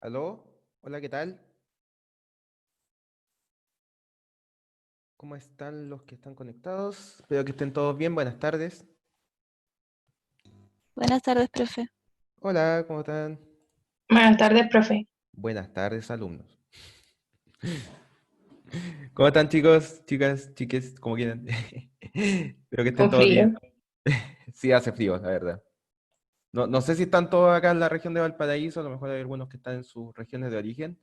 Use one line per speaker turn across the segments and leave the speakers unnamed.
¿Aló? Hola, ¿qué tal? ¿Cómo están los que están conectados? Espero que estén todos bien. Buenas tardes.
Buenas tardes, profe.
Hola, ¿cómo están?
Buenas tardes, profe.
Buenas tardes, alumnos. ¿Cómo están, chicos, chicas, chiques, como quieran? Espero que estén
Con
todos
frío.
bien. Sí, hace frío, la verdad. No sé si están todos acá en la región de Valparaíso, a lo mejor hay algunos que están en sus regiones de origen,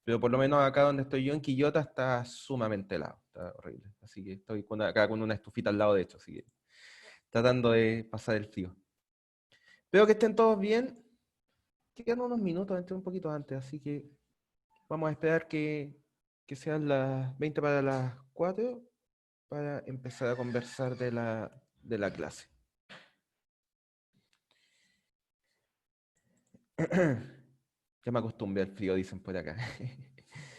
pero por lo menos acá donde estoy yo, en Quillota, está sumamente helado, está horrible. Así que estoy acá con una estufita al lado, de hecho, así que tratando de pasar el frío. Espero que estén todos bien. Quedan unos minutos, entré un poquito antes, así que vamos a esperar que sean las 20 para las 4 para empezar a conversar de la clase. Ya me acostumbré al frío, dicen por acá.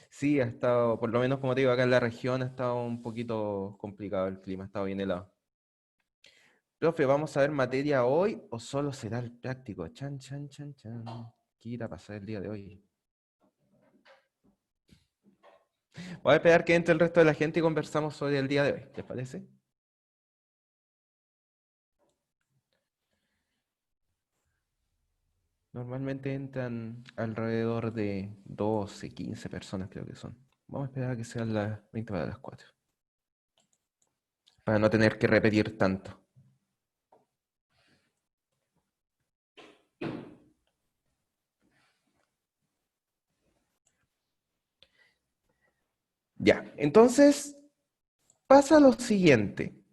Sí, ha estado, por lo menos como te digo, acá en la región ha estado un poquito complicado el clima, ha estado bien helado. Profe, ¿vamos a ver materia hoy o solo será el práctico? Chan, chan, chan, chan. ¿Qué irá a pasar el día de hoy? Voy a esperar que entre el resto de la gente y conversamos sobre el día de hoy. ¿Les parece? Normalmente entran alrededor de 12, 15 personas, creo que son. Vamos a esperar a que sean las 20 para las 4, para no tener que repetir tanto. Ya, entonces pasa lo siguiente.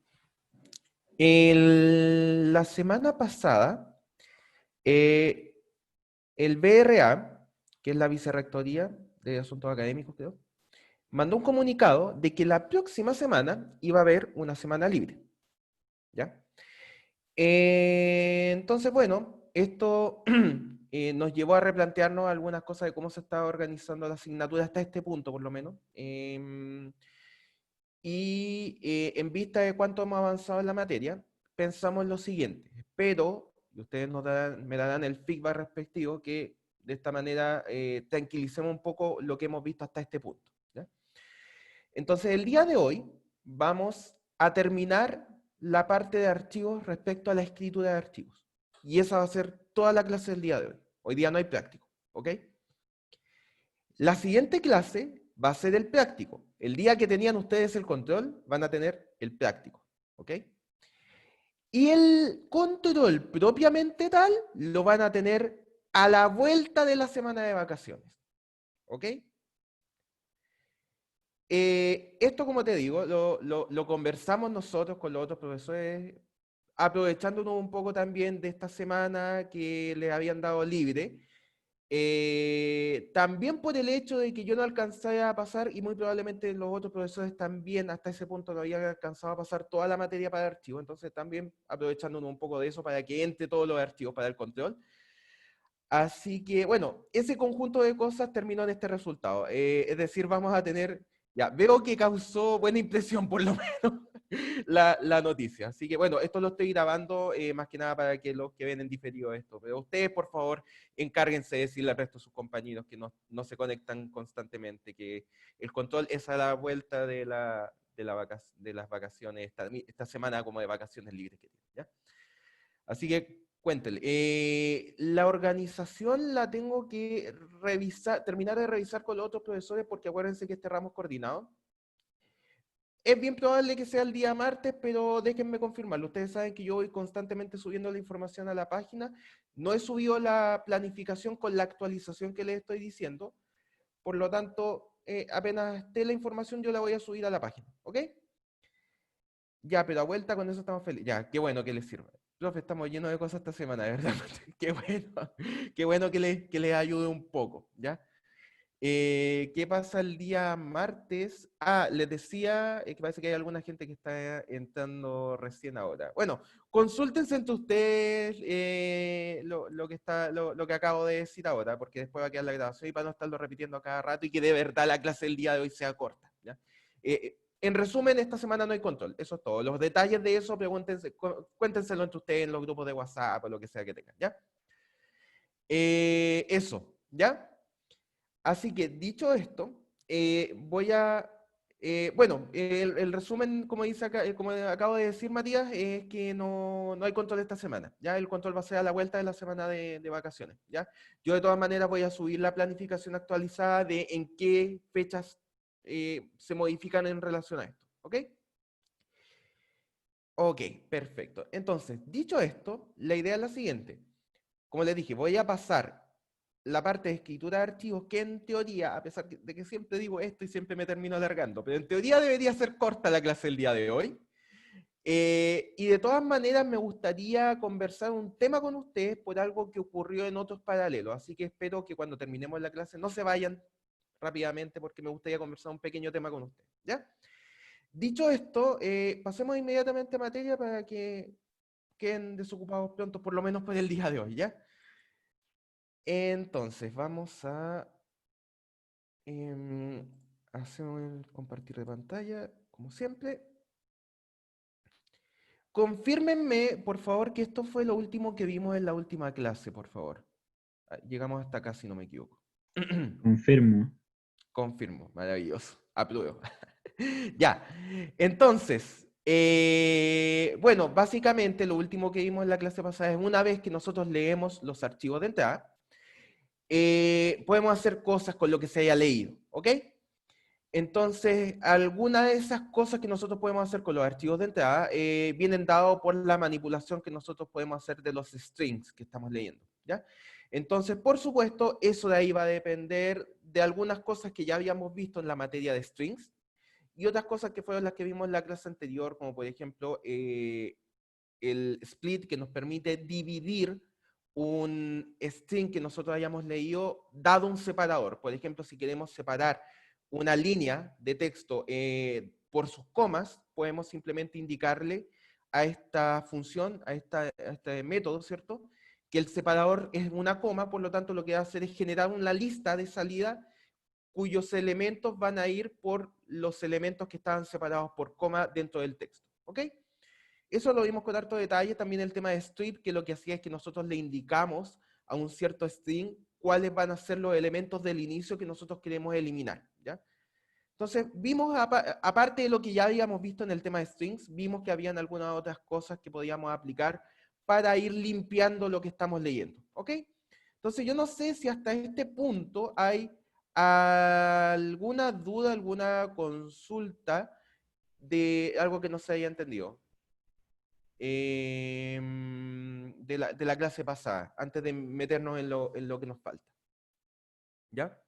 La semana pasada, eh, el BRA, que es la Vicerrectoría de Asuntos Académicos, creo, mandó un comunicado de que la próxima semana iba a haber una semana libre. ¿Ya? Entonces, bueno, esto nos llevó a replantearnos algunas cosas de cómo se estaba organizando la asignatura hasta este punto, por lo menos. En vista de cuánto hemos avanzado en la materia, pensamos lo siguiente. Espero, y ustedes me darán el feedback respectivo, que de esta manera tranquilicemos un poco lo que hemos visto hasta este punto. ¿Ya? Entonces, el día de hoy vamos a terminar la parte de archivos respecto a la escritura de archivos. Y esa va a ser toda la clase del día de hoy. Hoy día no hay práctico, ¿ok? La siguiente clase va a ser el práctico. El día que tenían ustedes el control, van a tener el práctico, ¿ok? Y el control propiamente tal lo van a tener a la vuelta de la semana de vacaciones, ¿ok? Esto, como te digo, lo conversamos nosotros con los otros profesores, aprovechándonos un poco también de esta semana que les habían dado libre. También por el hecho de que yo no alcancé a pasar, y muy probablemente los otros profesores también hasta ese punto no habían alcanzado a pasar toda la materia para archivo, entonces también aprovechándonos un poco de eso para que entre todos los archivos para el control. Así que, bueno, ese conjunto de cosas terminó en este resultado. Es decir, vamos a tener, ya, veo que causó buena impresión por lo menos la noticia. Así que, bueno, esto lo estoy grabando más que nada para que los que ven en diferido esto. Pero ustedes, por favor, encárguense de decirle al resto de sus compañeros que no se conectan constantemente, que el control es a la vuelta de las vacaciones, esta semana como de vacaciones libres que tienen, ¿ya? Así que cuéntele. La organización la tengo que revisar, terminar de revisar con los otros profesores porque acuérdense que este ramo es coordinado. Es bien probable que sea el día martes, pero déjenme confirmarlo. Ustedes saben que yo voy constantemente subiendo la información a la página. No he subido la planificación con la actualización que les estoy diciendo. Por lo tanto, apenas esté la información, yo la voy a subir a la página. ¿Ok? Ya, pero a vuelta con eso estamos felices. Ya, qué bueno que les sirva. Profe, estamos llenos de cosas esta semana, de verdad. Qué bueno que les ayude un poco, ¿ya? ¿Qué pasa el día martes? Les decía que parece que hay alguna gente que está entrando recién ahora. Bueno, consúltense entre ustedes lo que acabo de decir ahora, porque después va a quedar la grabación y para no estarlo repitiendo a cada rato y que de verdad la clase del día de hoy sea corta, ¿ya? En resumen, esta semana no hay control, eso es todo. Los detalles de eso, cuéntenselo entre ustedes en los grupos de WhatsApp o lo que sea que tengan, ¿ya? Eso, ¿ya? Así que, dicho esto, voy a... bueno, el resumen, como dice acá, como acabo de decir, Matías, es que no hay control esta semana. Ya el control va a ser a la vuelta de la semana de vacaciones. ¿Ya? Yo de todas maneras voy a subir la planificación actualizada de en qué fechas se modifican en relación a esto. ¿Ok? Ok, perfecto. Entonces, dicho esto, la idea es la siguiente. Como les dije, voy a pasar la parte de escritura de archivos, que en teoría, a pesar de que siempre digo esto y siempre me termino alargando, pero en teoría debería ser corta la clase del día de hoy. Y de todas maneras me gustaría conversar un tema con ustedes por algo que ocurrió en otros paralelos, así que espero que cuando terminemos la clase no se vayan rápidamente porque me gustaría conversar un pequeño tema con ustedes, ¿ya? Dicho esto, pasemos inmediatamente a materia para que queden desocupados pronto, por lo menos por el día de hoy, ¿ya? Entonces, vamos a hacer un compartir de pantalla, como siempre. Confírmenme, por favor, que esto fue lo último que vimos en la última clase, por favor. Llegamos hasta acá, si no me equivoco.
Confirmo.
Confirmo, maravilloso. Apruebo. Ya, entonces, bueno, básicamente lo último que vimos en la clase pasada es una vez que nosotros leemos los archivos de entrada, podemos hacer cosas con lo que se haya leído, ¿ok? Entonces, algunas de esas cosas que nosotros podemos hacer con los archivos de entrada vienen dados por la manipulación que nosotros podemos hacer de los strings que estamos leyendo, ¿ya? Entonces, por supuesto, eso de ahí va a depender de algunas cosas que ya habíamos visto en la materia de strings y otras cosas que fueron las que vimos en la clase anterior, como por ejemplo el split que nos permite dividir un string que nosotros hayamos leído dado un separador. Por ejemplo, si queremos separar una línea de texto por sus comas, podemos simplemente indicarle a esta función, a este método, ¿cierto? Que el separador es una coma, por lo tanto lo que va a hacer es generar una lista de salida cuyos elementos van a ir por los elementos que estaban separados por coma dentro del texto. ¿Ok? Eso lo vimos con harto detalle. También el tema de strip, que lo que hacía es que nosotros le indicamos a un cierto string cuáles van a ser los elementos del inicio que nosotros queremos eliminar. ¿Ya? Entonces, vimos, aparte de lo que ya habíamos visto en el tema de strings, vimos que habían algunas otras cosas que podíamos aplicar para ir limpiando lo que estamos leyendo. ¿Ok? Entonces, yo no sé si hasta este punto hay alguna duda, alguna consulta de algo que no se haya entendido de la clase pasada, antes de meternos en lo que nos falta. ¿Ya?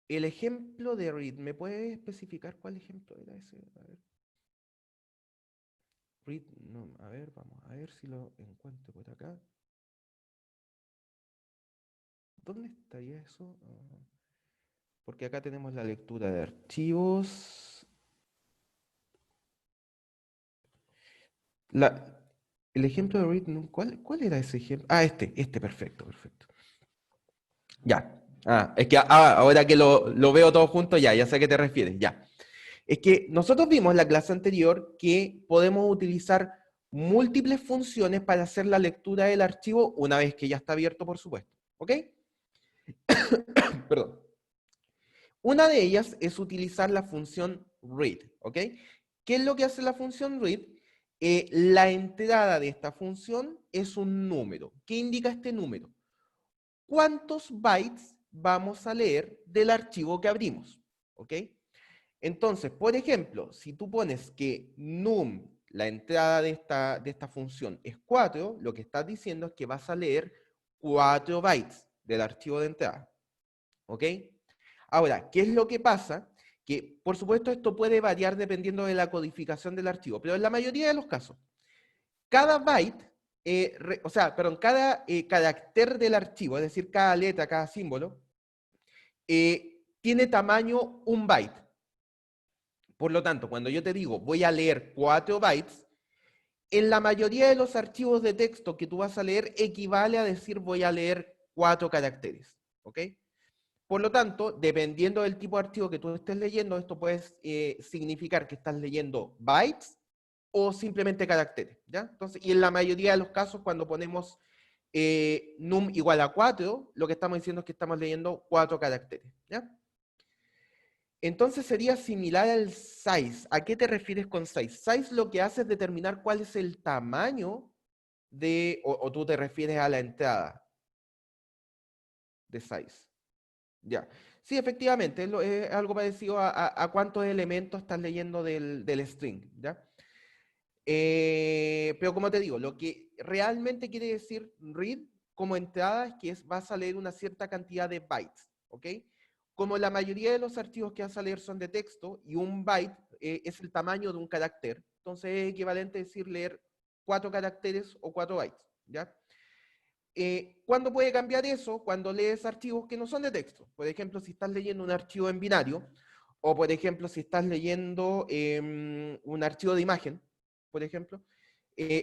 El ejemplo de read, ¿me puede especificar cuál ejemplo era ese? A ver. Read, no, a ver, vamos a ver si lo encuentro por acá. ¿Dónde estaría eso? Porque acá tenemos la lectura de archivos. El ejemplo de read, ¿cuál era ese ejemplo? Ah, este, perfecto, perfecto. Ya. Es que ahora que lo veo todo junto, ya sé a qué te refieres, ya. Es que nosotros vimos en la clase anterior que podemos utilizar múltiples funciones para hacer la lectura del archivo una vez que ya está abierto, por supuesto. ¿Ok? Perdón. Una de ellas es utilizar la función read. ¿Ok? ¿Qué es lo que hace la función read? La entrada de esta función es un número. ¿Qué indica este número? ¿Cuántos bytes vamos a leer del archivo que abrimos? ¿Ok? Entonces, por ejemplo, si tú pones que num, la entrada de esta función, es 4, lo que estás diciendo es que vas a leer 4 bytes del archivo de entrada. ¿Ok? Ahora, ¿qué es lo que pasa? Que, por supuesto, esto puede variar dependiendo de la codificación del archivo, pero en la mayoría de los casos, cada byte, cada carácter del archivo, es decir, cada letra, cada símbolo, tiene tamaño 1 byte. Por lo tanto, cuando yo te digo voy a leer 4 bytes, en la mayoría de los archivos de texto que tú vas a leer equivale a decir voy a leer 4 caracteres. ¿Ok? Por lo tanto, dependiendo del tipo de archivo que tú estés leyendo, esto puede significar que estás leyendo bytes o simplemente caracteres. ¿Ya? Entonces, y en la mayoría de los casos, cuando ponemos num igual a 4, lo que estamos diciendo es que estamos leyendo 4 caracteres, ¿ya? Entonces sería similar al size. ¿A qué te refieres con size? Size lo que hace es determinar cuál es el tamaño de, o tú te refieres a la entrada de size. Ya. Sí, efectivamente, es algo parecido a cuántos elementos estás leyendo del string, ¿ya? Pero como te digo, lo que realmente quiere decir read como entrada es que vas a leer una cierta cantidad de bytes, ¿ok? Como la mayoría de los archivos que vas a leer son de texto y un byte es el tamaño de un carácter, entonces es equivalente a decir leer 4 caracteres o 4 bytes, ¿ya? ¿Cuándo puede cambiar eso? Cuando lees archivos que no son de texto. Por ejemplo, si estás leyendo un archivo en binario, o por ejemplo, si estás leyendo un archivo de imagen, por ejemplo,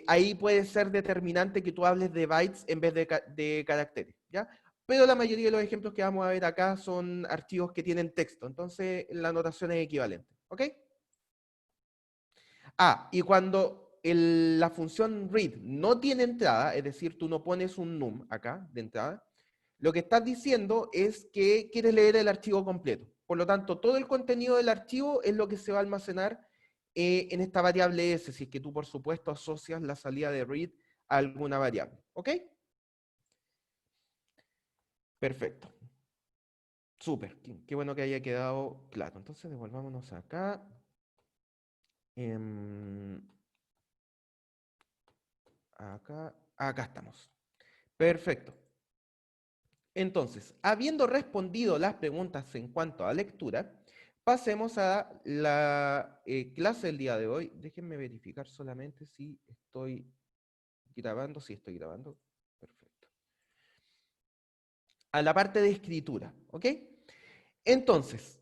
ahí puede ser determinante que tú hables de bytes en vez de caracteres, ¿ya? Pero la mayoría de los ejemplos que vamos a ver acá son archivos que tienen texto, entonces la notación es equivalente, ¿ok? Y cuando la función read no tiene entrada, es decir, tú no pones un num acá de entrada, lo que estás diciendo es que quieres leer el archivo completo. Por lo tanto, todo el contenido del archivo es lo que se va a almacenar en esta variable s, si es que tú, por supuesto, asocias la salida de read a alguna variable. ¿Ok? Perfecto. Súper. Qué bueno que haya quedado claro. Entonces, devolvámonos acá. Acá estamos. Perfecto. Entonces, habiendo respondido las preguntas en cuanto a lectura, pasemos a la clase del día de hoy. Déjenme verificar solamente si estoy grabando. Sí, estoy grabando. Perfecto. A la parte de escritura, ¿ok? Entonces,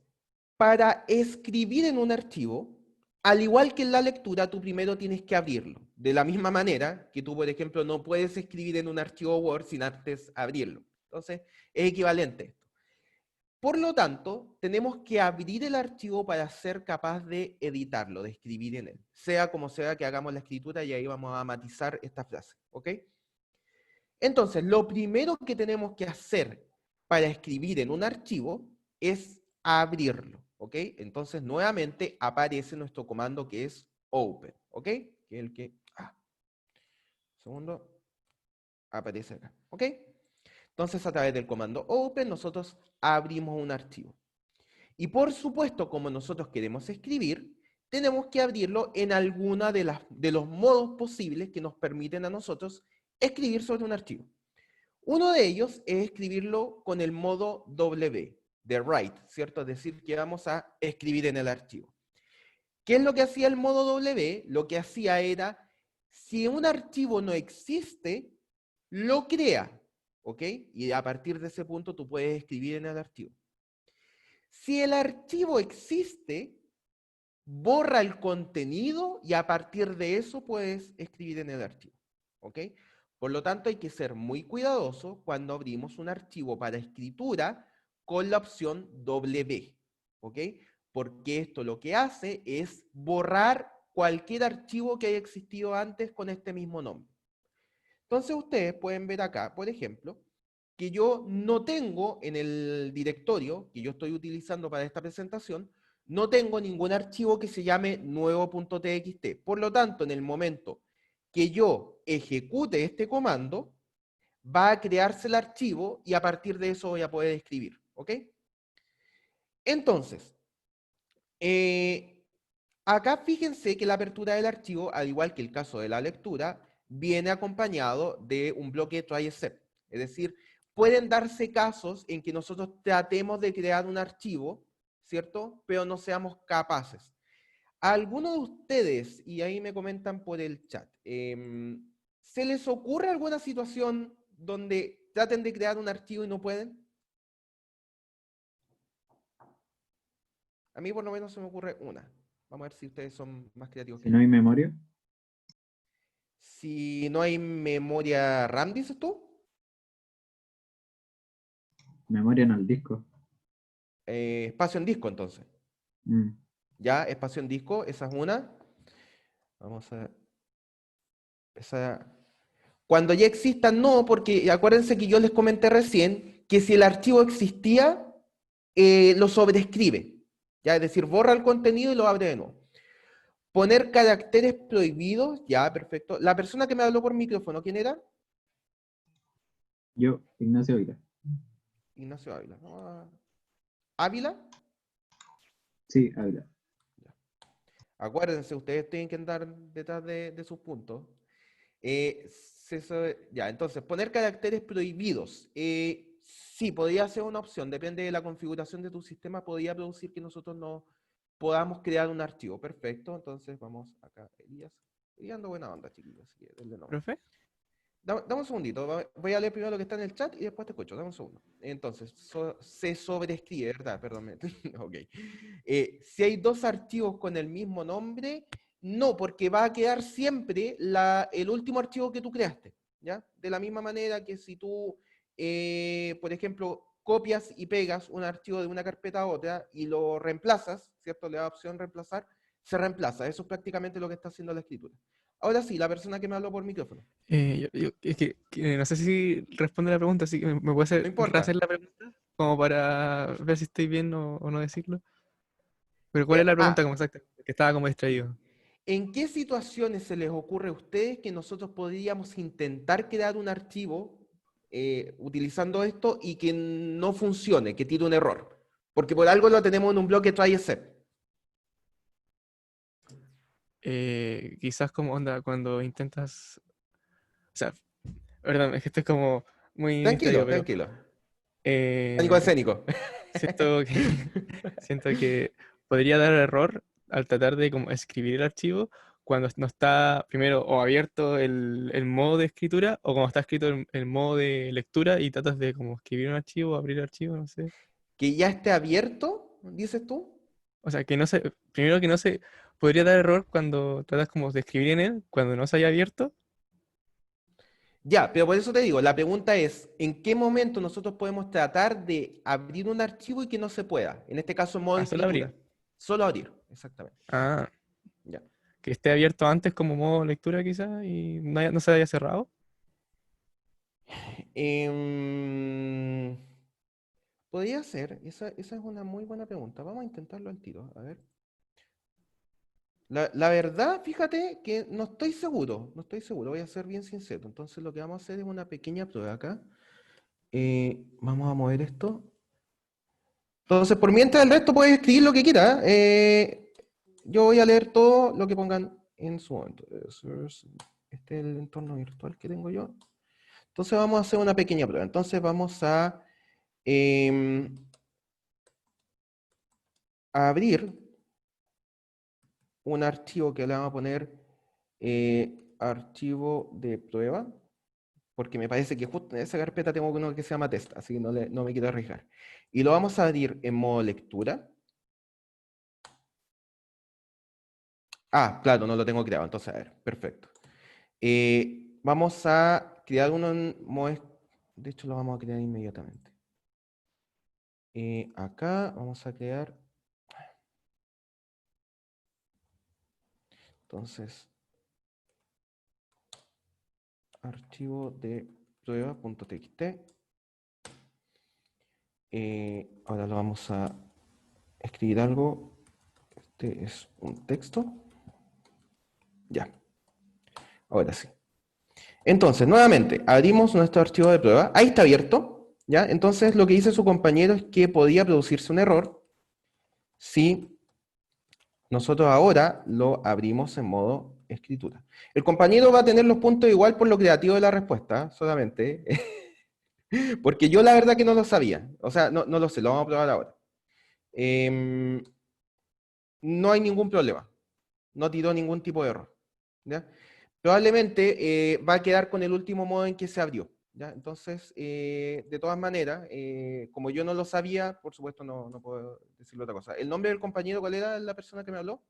para escribir en un archivo, al igual que en la lectura, tú primero tienes que abrirlo. De la misma manera que tú, por ejemplo, no puedes escribir en un archivo Word sin antes abrirlo. Entonces, es equivalente esto. Por lo tanto, tenemos que abrir el archivo para ser capaz de editarlo, de escribir en él. Sea como sea que hagamos la escritura, y ahí vamos a matizar esta frase, ¿ok? Entonces, lo primero que tenemos que hacer para escribir en un archivo es abrirlo, ¿ok? Entonces, nuevamente aparece nuestro comando que es open, ¿ok? Que es el que, segundo, aparece acá, ¿ok? Entonces, a través del comando open, nosotros abrimos un archivo. Y por supuesto, como nosotros queremos escribir, tenemos que abrirlo en alguna de los modos posibles que nos permiten a nosotros escribir sobre un archivo. Uno de ellos es escribirlo con el modo W, de write, ¿cierto? Es decir, que vamos a escribir en el archivo. ¿Qué es lo que hacía el modo W? Lo que hacía era, si un archivo no existe, lo crea, ¿ok? Y a partir de ese punto tú puedes escribir en el archivo. Si el archivo existe, borra el contenido y a partir de eso puedes escribir en el archivo, ¿ok? Por lo tanto, hay que ser muy cuidadoso cuando abrimos un archivo para escritura con la opción W, ¿ok? Porque esto lo que hace es borrar cualquier archivo que haya existido antes con este mismo nombre. Entonces, ustedes pueden ver acá, por ejemplo, que yo no tengo en el directorio que yo estoy utilizando para esta presentación, no tengo ningún archivo que se llame nuevo.txt. Por lo tanto, en el momento que yo ejecute este comando, va a crearse el archivo y a partir de eso voy a poder escribir, ¿ok? Entonces, acá fíjense que la apertura del archivo, al igual que el caso de la lectura, viene acompañado de un bloque try except. Es decir, pueden darse casos en que nosotros tratemos de crear un archivo, ¿cierto? Pero no seamos capaces. A algunos de ustedes, y ahí me comentan por el chat, ¿se les ocurre alguna situación donde traten de crear un archivo y no pueden? A mí por lo menos se me ocurre una. Vamos a ver si ustedes son más creativos
Si
que
no
yo.
hay memoria,
Si no hay memoria RAM, dices tú,
memoria en el disco.
espacio en disco entonces.
Mm.
Ya, espacio en disco, esa es una. Vamos a... Esa, Cuando ya exista, no, porque acuérdense que yo les comenté recién que si el archivo existía, lo sobrescribe. ¿Ya? Es decir, borra el contenido y lo abre de nuevo. Poner caracteres prohibidos, ya, perfecto. La persona que me habló por micrófono, ¿quién era?
Yo, Ignacio Ávila.
Ignacio Ávila. ¿No? ¿Ávila?
Sí, Ávila.
Acuérdense, ustedes tienen que andar detrás de sus puntos. Ya, entonces, poner caracteres prohibidos. Sí, podría ser una opción, depende de la configuración de tu sistema, podría producir que nosotros no podamos crear un archivo. Perfecto, entonces vamos acá, Elías. Estoy dando buena onda, chiquillos, así que denle nomás.
¿Profe?
Dame un segundito, voy a leer primero lo que está en el chat y después te escucho, dame un segundo. Entonces, se sobrescribe, ¿verdad? Perdón. Ok. Si hay dos archivos con el mismo nombre, no, porque va a quedar siempre el último archivo que tú creaste, ¿ya? De la misma manera que si tú, por ejemplo, copias y pegas un archivo de una carpeta a otra y lo reemplazas, ¿cierto? Le da opción reemplazar, se reemplaza. Eso es prácticamente lo que está haciendo la escritura. Ahora sí, la persona que me habló por micrófono.
Es que no sé si responde la pregunta, así que me puede
No
hacer,
importa.
rehacer la pregunta como para ver si estoy bien o no decirlo. Pero ¿cuál es la pregunta como exacta? Que estaba como distraído.
¿En qué situaciones se les ocurre a ustedes que nosotros podríamos intentar crear un archivo utilizando esto y que no funcione, que tire un error? Porque por algo lo tenemos en un bloque try except.
Quizás como onda cuando intentas... O sea, perdón, es que esto es como muy
Tranquilo,
distraído, pero
tranquilo. Pánico
eh,
escénico.
siento que, siento que podría dar error al tratar de como escribir el archivo cuando no está primero o abierto el modo de escritura o cuando está escrito el modo de lectura y tratas de como escribir un archivo, abrir el archivo, no sé.
Que ya esté abierto, dices tú.
O sea, que no sé, primero que no sé, podría dar error cuando tratas como de escribir en él, cuando no se haya abierto.
Ya, pero por eso te digo, la pregunta es, ¿en qué momento nosotros podemos tratar de abrir un archivo y que no se pueda? En este caso, en modo
Solo
escritura.
abrir.
Solo abrir, exactamente.
Ah,
Ya.
que esté abierto antes como modo lectura quizás y no se haya cerrado.
Em, Podría ser, esa es una muy buena pregunta. Vamos a intentarlo al tiro, a ver. La verdad, fíjate que no estoy seguro, no estoy seguro, voy a ser bien sincero. Entonces lo que vamos a hacer es una pequeña prueba acá. Vamos a mover esto. Entonces, por mientras el resto puede escribir lo que quiera. Yo voy a leer todo lo que pongan en su momento. Este es el entorno virtual que tengo yo. Entonces vamos a hacer una pequeña prueba. Entonces vamos a abrir un archivo que le vamos a poner archivo de prueba, porque me parece que justo en esa carpeta tengo uno que se llama test, así que no me quiero arriesgar. Y lo vamos a abrir en modo lectura. Ah, claro, no lo tengo creado, entonces a ver, perfecto. Vamos a crear uno en modo... De hecho, lo vamos a crear inmediatamente. Acá vamos a crear... Entonces, archivo de prueba.txt. Ahora lo vamos a escribir algo. Este es un texto. Ya. Ahora sí. Entonces, nuevamente, abrimos nuestro archivo de prueba. Ahí está abierto. ¿Ya? Entonces, lo que dice su compañero es que podía producirse un error si nosotros ahora lo abrimos en modo escritura. El compañero va a tener los puntos igual por lo creativo de la respuesta, solamente. Porque yo la verdad que no lo sabía. O sea, no lo sé, lo vamos a probar ahora. No hay ningún problema. No tiró ningún tipo de error. ¿Ya? Probablemente va a quedar con el último modo en que se abrió. ¿Ya? Entonces, de todas maneras, como yo no lo sabía, por supuesto no puedo decirle otra cosa. ¿El nombre del compañero cuál era la persona que me habló?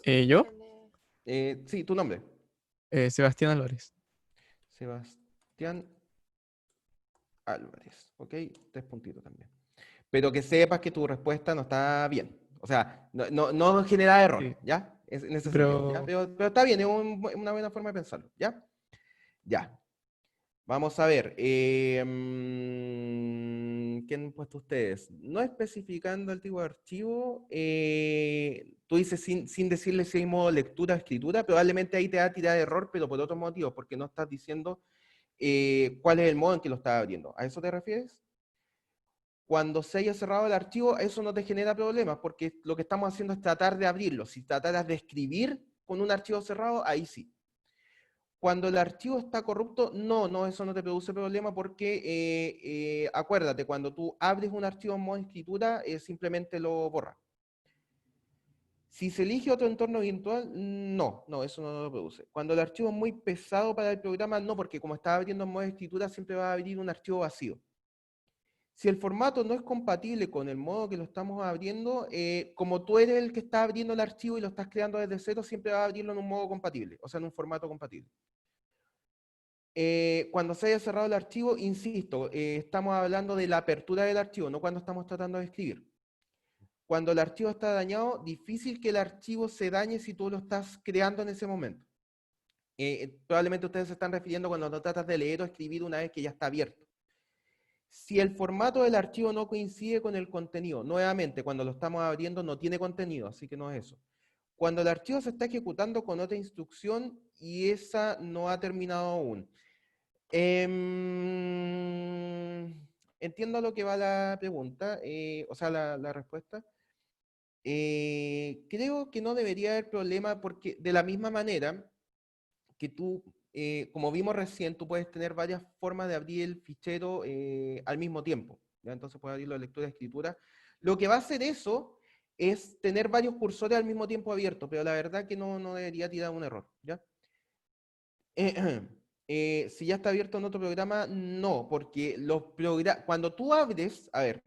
¿Yo?
Sí, tu nombre.
Sebastián Álvarez.
Sebastián Álvarez. ¿Ok? 3 puntitos también. Pero que sepas que tu respuesta no está bien. O sea, no genera error,
Sí.
¿ya? en ese sentido, ¿ya?
Pero
Pero está bien, es una buena forma de pensarlo, ¿ya? Ya. Vamos a ver. ¿Qué han puesto ustedes? No especificando el tipo de archivo, tú dices sin decirle si hay modo lectura o escritura, probablemente ahí te va a tirar error, pero por otro motivo, porque no estás diciendo cuál es el modo en que lo estás abriendo. ¿A eso te refieres? Cuando se haya cerrado el archivo, eso no te genera problemas, porque lo que estamos haciendo es tratar de abrirlo. Si trataras de escribir con un archivo cerrado, ahí sí. Cuando el archivo está corrupto, no, eso no te produce problema porque, acuérdate, cuando tú abres un archivo en modo escritura, simplemente lo borra. Si se elige otro entorno virtual, no, eso no lo produce. Cuando el archivo es muy pesado para el programa, no, porque como está abriendo en modo escritura, siempre va a abrir un archivo vacío. Si el formato no es compatible con el modo que lo estamos abriendo, como tú eres el que está abriendo el archivo y lo estás creando desde cero, siempre va a abrirlo en un modo compatible, o sea, en un formato compatible. Cuando se haya cerrado el archivo, insisto, estamos hablando de la apertura del archivo, no cuando estamos tratando de escribir. Cuando el archivo está dañado, difícil que el archivo se dañe si tú lo estás creando en ese momento. Probablemente ustedes se están refiriendo cuando lo tratas de leer o escribir una vez que ya está abierto. Si el formato del archivo no coincide con el contenido, nuevamente, cuando lo estamos abriendo no tiene contenido, así que no es eso. Cuando el archivo se está ejecutando con otra instrucción y esa no ha terminado aún. Entiendo a lo que va la pregunta, o sea, la respuesta. Creo que no debería haber problema porque de la misma manera que tú, como vimos recién, tú puedes tener varias formas de abrir el fichero al mismo tiempo, ¿ya? Entonces puedes abrirlo de lectura y escritura. Lo que va a hacer eso es tener varios cursores al mismo tiempo abiertos, pero la verdad que no debería tirar un error, ¿ya? Si ya está abierto en otro programa, no, porque cuando tú abres, a ver,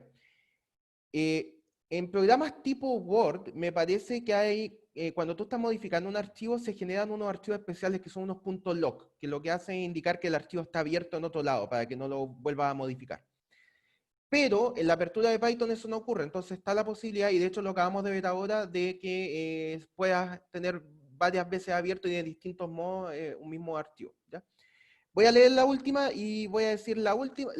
en programas tipo Word, me parece que hay, cuando tú estás modificando un archivo, se generan unos archivos especiales que son unos puntos .loc, que lo que hacen es indicar que el archivo está abierto en otro lado, para que no lo vuelvas a modificar. Pero en la apertura de Python eso no ocurre, entonces está la posibilidad, y de hecho lo acabamos de ver ahora, de que puedas tener varias veces abierto y de distintos modos un mismo archivo, ¿ya? Voy a leer la última y voy a decir la última,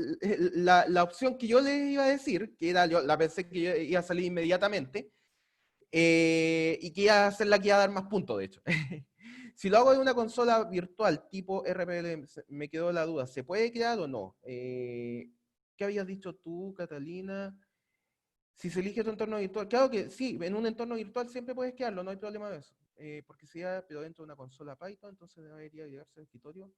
la opción que yo les iba a decir, que era, yo la pensé que iba a salir inmediatamente, y que iba a ser la que iba a dar más puntos, de hecho. Si lo hago en una consola virtual tipo RPL, me quedó la duda, ¿se puede crear o no? ¿Qué habías dicho tú, Catalina? Si se elige tu entorno virtual, claro que sí, en un entorno virtual siempre puedes crearlo, no hay problema de eso. Porque si ya, pero dentro de una consola Python, entonces debería llegarse al escritorio.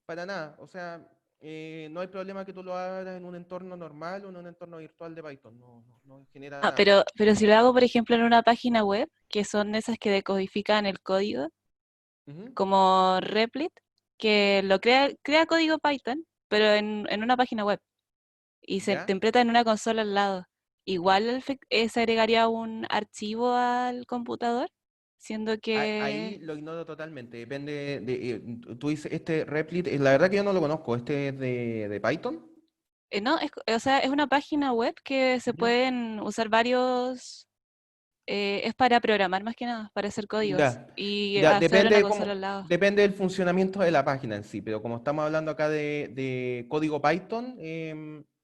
Para nada, o sea, no hay problema que tú lo hagas en un entorno normal o en un entorno virtual de Python, no genera
Ah,
nada.
pero si lo hago, por ejemplo, en una página web, que son esas que decodifican el código,
Ujú.
como Replit, que lo crea código Python, pero en una página web, y se
¿Ya?
interpreta en una consola al lado. Igual se agregaría un archivo al computador, siendo
Ahí
que
lo ignoro totalmente, depende de, tú dices, este Replit, la verdad que yo no lo conozco, este es de Python.
no, o sea, es una página web que se
¿Ya?
pueden usar varios, es para programar más que nada, para hacer códigos
Ya,
y
ya,
hacer una consola al lado.
depende del funcionamiento de la página en sí, pero como estamos hablando acá de código Python,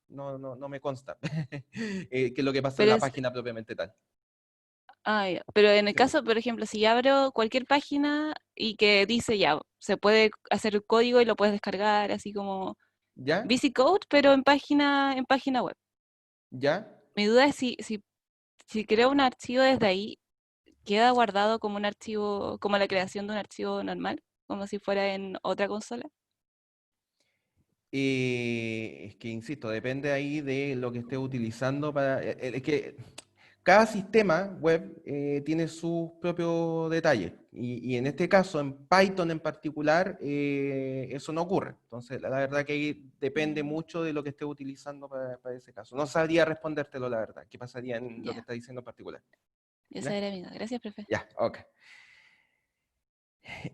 no me consta qué es lo que pasa en
Pero
la
es,
página propiamente tal.
ya. Pero en el
Sí, po.
caso, por ejemplo, si abro cualquier página y que dice ya, se puede hacer el código y lo puedes descargar, así como
¿Ya?
VisiCode, pero en página web.
¿Ya?
Mi duda es si creo un archivo desde ahí, queda guardado como un archivo, como la creación de un archivo normal, como si fuera en otra consola.
Es que, insisto, depende ahí de lo que estés utilizando para... es que cada sistema web tiene sus propios detalles y en este caso, en Python en particular, eso no ocurre. Entonces, la verdad que ahí depende mucho de lo que estés utilizando para ese caso. No sabría respondértelo, la verdad. ¿Qué pasaría en lo que
Ya,
está diciendo en particular?
esa
¿Ya?
era mi duda. Gracias, profe.
Ya, ok.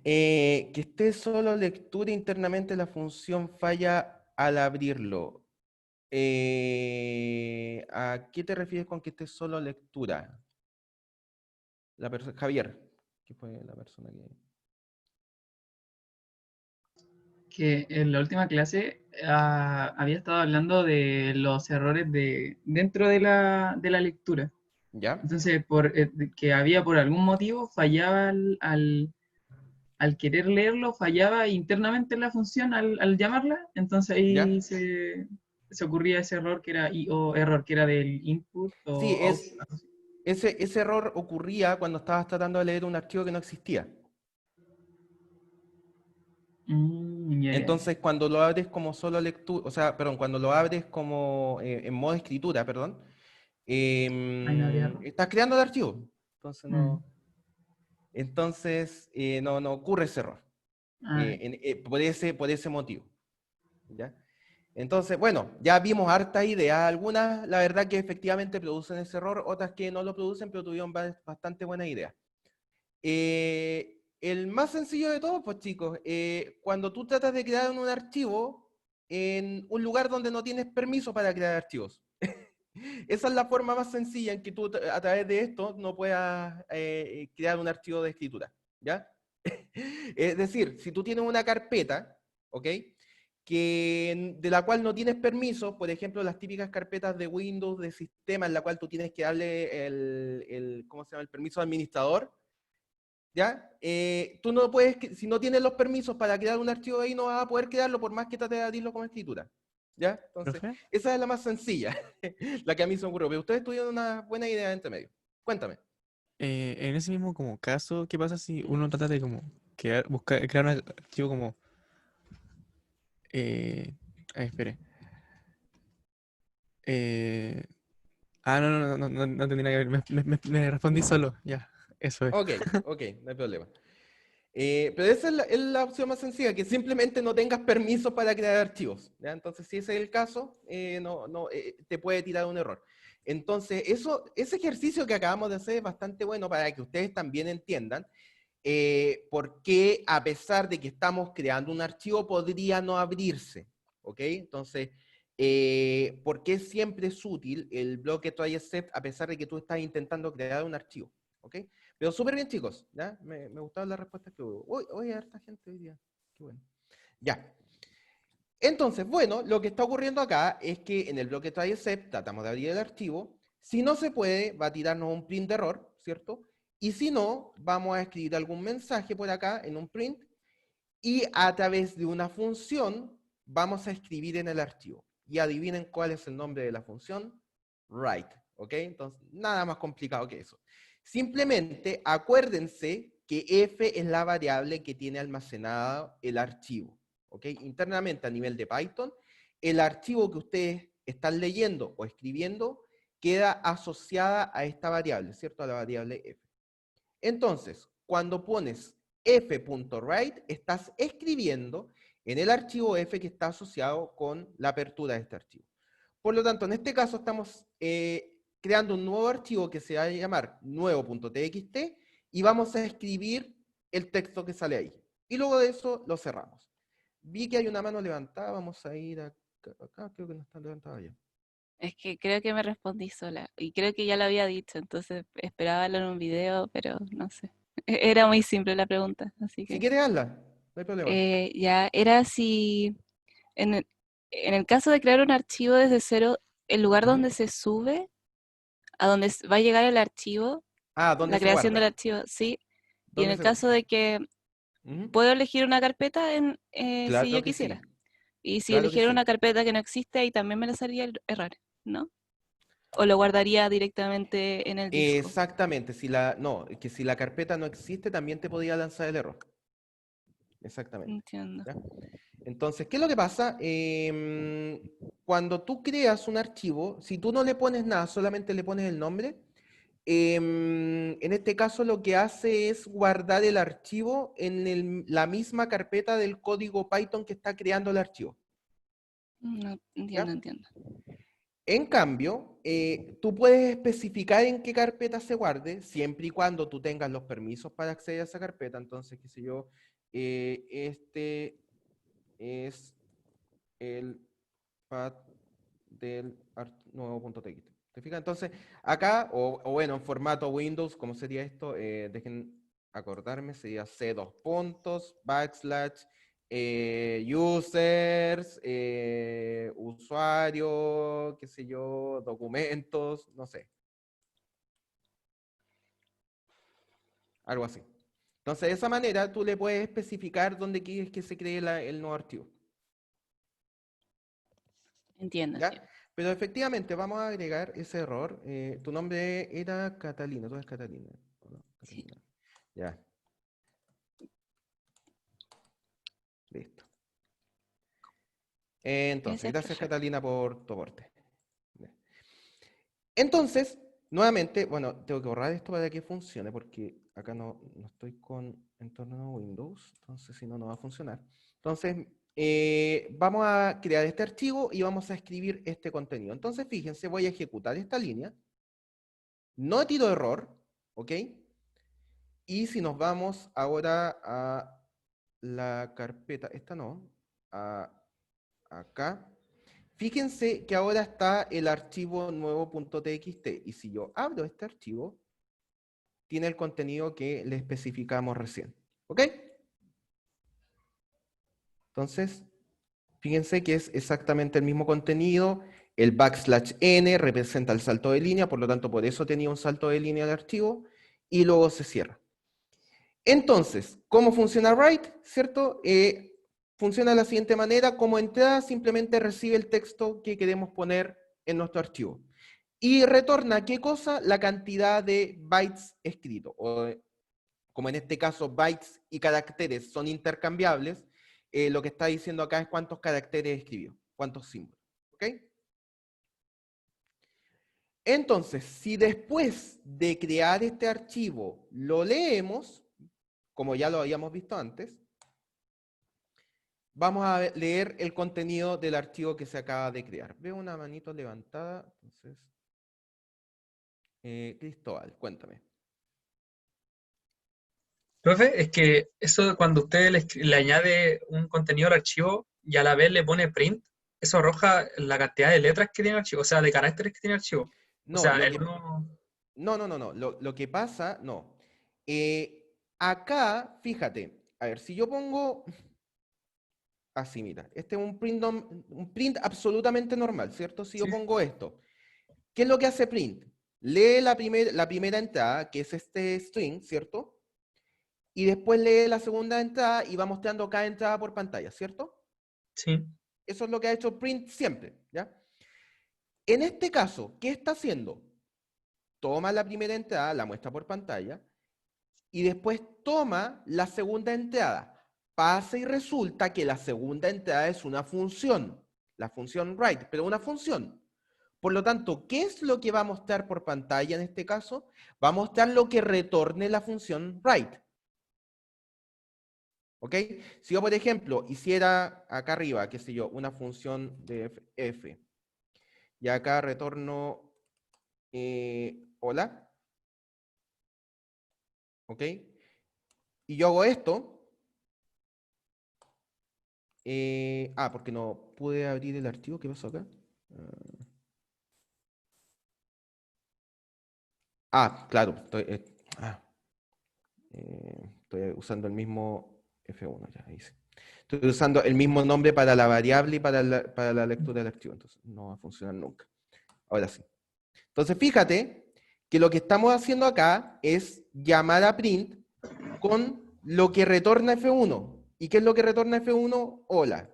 Que esté solo lectura internamente, la función falla al abrirlo. ¿A qué te refieres con que esté solo lectura? Javier, que fue la persona que...
Que en la última clase había estado hablando de los errores dentro de la lectura.
¿Ya?
Entonces, que había por algún motivo, fallaba al querer leerlo, fallaba internamente en la función al llamarla. Entonces
¿Ya?
ahí se ocurría ese error que era IO error, que era del input
Sí,
o output. algo así.
ese error ocurría cuando estabas tratando de leer un archivo que no existía.
Ya.
Entonces, cuando lo abres como solo lectura, o sea, perdón, cuando lo abres como en modo escritura, perdón,
Ahí no habría error.
estás creando el archivo. Entonces,
Mm.
no ocurre ese error.
Ah,
Por ese motivo. ¿Ya? Entonces, bueno, ya vimos hartas ideas. Algunas, la verdad, que efectivamente producen ese error, otras que no lo producen, pero tuvieron bastante buenas ideas. El más sencillo de todos, pues chicos, cuando tú tratas de crear un archivo en un lugar donde no tienes permiso para crear archivos. Esa es la forma más sencilla en que tú a través de esto no puedas crear un archivo de escritura, ¿ya? Es decir, si tú tienes una carpeta, ¿ok? De la cual no tienes permiso, por ejemplo, las típicas carpetas de Windows, de sistema, en la cual tú tienes que darle ¿cómo se llama? El permiso al administrador, ¿ya? Tú no puedes, si no tienes los permisos para crear un archivo ahí, no vas a poder crearlo por más que trates de abrirlo como escritura, ¿ya? Entonces,
¿Profe?
esa es la más sencilla, la que a mí se me ocurrió, pero ustedes tuvieron una buena idea entre medio. Cuéntame.
En ese mismo como caso, ¿qué pasa si uno trata de como crear un archivo como... espere. Eh, no entendí nada que ver. Me respondí solo. Ya, eso es.
Ok, no hay problema. Pero esa es la opción más sencilla, que simplemente no tengas permiso para crear archivos, ¿ya? Entonces, si ese es el caso, te puede tirar un error. Entonces, ese ejercicio que acabamos de hacer es bastante bueno para que ustedes también entiendan por qué, a pesar de que estamos creando un archivo, podría no abrirse, ¿ok? Entonces, ¿por qué siempre es útil el bloque try except a pesar de que tú estás intentando crear un archivo? ¿Ok? Pero súper bien, chicos, ¿ya? Me gustaron las respuestas que hubo. Uy, harta gente hoy día. Qué bueno. Ya. Entonces, bueno, lo que está ocurriendo acá es que en el bloque try except tratamos de abrir el archivo. Si no se puede, va a tirarnos un print de error, ¿cierto? Y si no, vamos a escribir algún mensaje por acá en un print y a través de una función vamos a escribir en el archivo. Y adivinen cuál es el nombre de la función. Write, ¿ok? Entonces, nada más complicado que eso. Simplemente acuérdense que f es la variable que tiene almacenado el archivo, ¿ok? Internamente a nivel de Python, el archivo que ustedes están leyendo o escribiendo queda asociada a esta variable, ¿cierto? A la variable f. Entonces, cuando pones f.write, estás escribiendo en el archivo f que está asociado con la apertura de este archivo. Por lo tanto, en este caso estamos creando un nuevo archivo que se va a llamar nuevo.txt y vamos a escribir el texto que sale ahí. Y luego de eso lo cerramos. Vi que hay una mano levantada, vamos a ir acá, creo que no está levantada ya.
Es que creo que me respondí sola y creo que ya lo había dicho, entonces esperaba verlo en un video, pero no sé. Era muy simple la pregunta, así
Si
que
quieres, hazla, no hay problema.
ya era si en el caso de crear un archivo desde cero, el lugar donde se sube, a donde va a llegar el archivo,
Ah, ¿dónde
la
se
creación del
guarda?
archivo, sí. Y en
¿Dónde
el
se
caso de que
Ujú.
puedo elegir una carpeta si
Claro
yo
que
quisiera.
sí,
Y si
claro que
eligiera
sí.
una carpeta que no existe, ahí también me le salía el error, ¿no? O lo guardaría directamente en el disco.
Exactamente, no, que si la carpeta no existe, también te podía lanzar el error. Exactamente.
Entiendo.
¿Ya? Entonces, ¿qué es lo que pasa? Cuando tú creas un archivo, si tú no le pones nada, solamente le pones el nombre, en este caso lo que hace es guardar el archivo en la misma carpeta del código Python que está creando el archivo.
No,
¿Ya?
entiendo.
En cambio, tú puedes especificar en qué carpeta se guarde, siempre y cuando tú tengas los permisos para acceder a esa carpeta. Entonces, qué sé yo, este es el path del nuevo.txt. ¿Te fijas? Entonces, acá, o bueno, en formato Windows, ¿cómo sería esto? Dejen acordarme, sería C2 puntos, backslash, users, usuario, qué sé yo, documentos, no sé. Algo así. Entonces, de esa manera, tú le puedes especificar dónde quieres que se cree el nuevo archivo.
Entiendo,
¿Ya?
entiendo.
Pero efectivamente, vamos a agregar ese error. Tu nombre era Catalina, tú eres Catalina. ¿O no?
Sí.
Catalina. Ya. Listo. Entonces,
Gracias,
gracias
profe.
Catalina por tu aporte. Ya. Entonces, nuevamente, bueno, tengo que borrar esto para que funcione, porque acá no estoy con entorno Windows, entonces si no, no va a funcionar. Entonces, vamos a crear este archivo y vamos a escribir este contenido. Entonces, fíjense, voy a ejecutar esta línea. No tiro error, ¿ok? Y si nos vamos ahora a la carpeta, esta no, acá, fíjense que ahora está el archivo nuevo.txt y si yo abro este archivo, tiene el contenido que le especificamos recién, ¿ok? Entonces, fíjense que es exactamente el mismo contenido, el backslash n representa el salto de línea, por lo tanto, por eso tenía un salto de línea de archivo, y luego se cierra. Entonces, ¿cómo funciona write? ¿Cierto? Funciona de la siguiente manera, como entrada simplemente recibe el texto que queremos poner en nuestro archivo. Y retorna, ¿qué cosa? La cantidad de bytes escritos. O, como en este caso, bytes y caracteres son intercambiables, lo que está diciendo acá es cuántos caracteres escribió, cuántos símbolos. ¿Ok? Entonces, si después de crear este archivo lo leemos, como ya lo habíamos visto antes, vamos a leer el contenido del archivo que se acaba de crear. Veo una manito levantada, entonces, Cristóbal, cuéntame.
Profe, es que eso cuando usted le añade un contenido al archivo y a la vez le pone print, eso arroja la cantidad de letras que tiene el archivo, o sea, de caracteres que tiene el archivo. O
No,
sea, el uno...
no. Lo que pasa, no. Acá, fíjate, a ver, si yo pongo así, mira, este es un print absolutamente normal, ¿cierto? Si yo
Sí,
pongo esto, ¿qué es lo que hace print? Lee la primera entrada, que es este string, ¿cierto? Y después lee la segunda entrada y va mostrando cada entrada por pantalla, ¿cierto?
sí.
Eso es lo que ha hecho print siempre, ¿ya? En este caso, ¿qué está haciendo? Toma la primera entrada, la muestra por pantalla, y después toma la segunda entrada. Pasa y resulta que la segunda entrada es una función, la función write, pero una función. Por lo tanto, ¿qué es lo que va a mostrar por pantalla en este caso? Va a mostrar lo que retorne la función write. ¿Ok? Si yo, por ejemplo, hiciera acá arriba, qué sé yo, una función de f, y acá retorno hola, ¿ok? Y yo hago esto, porque no pude abrir el archivo, ¿qué pasó acá? Claro, estoy usando el mismo F1, ya ahí sí. Estoy usando el mismo nombre para la variable y para la lectura del archivo, entonces no va a funcionar nunca. Ahora sí. Entonces fíjate que lo que estamos haciendo acá es llamar a print con lo que retorna F1. ¿Y qué es lo que retorna F1? Hola.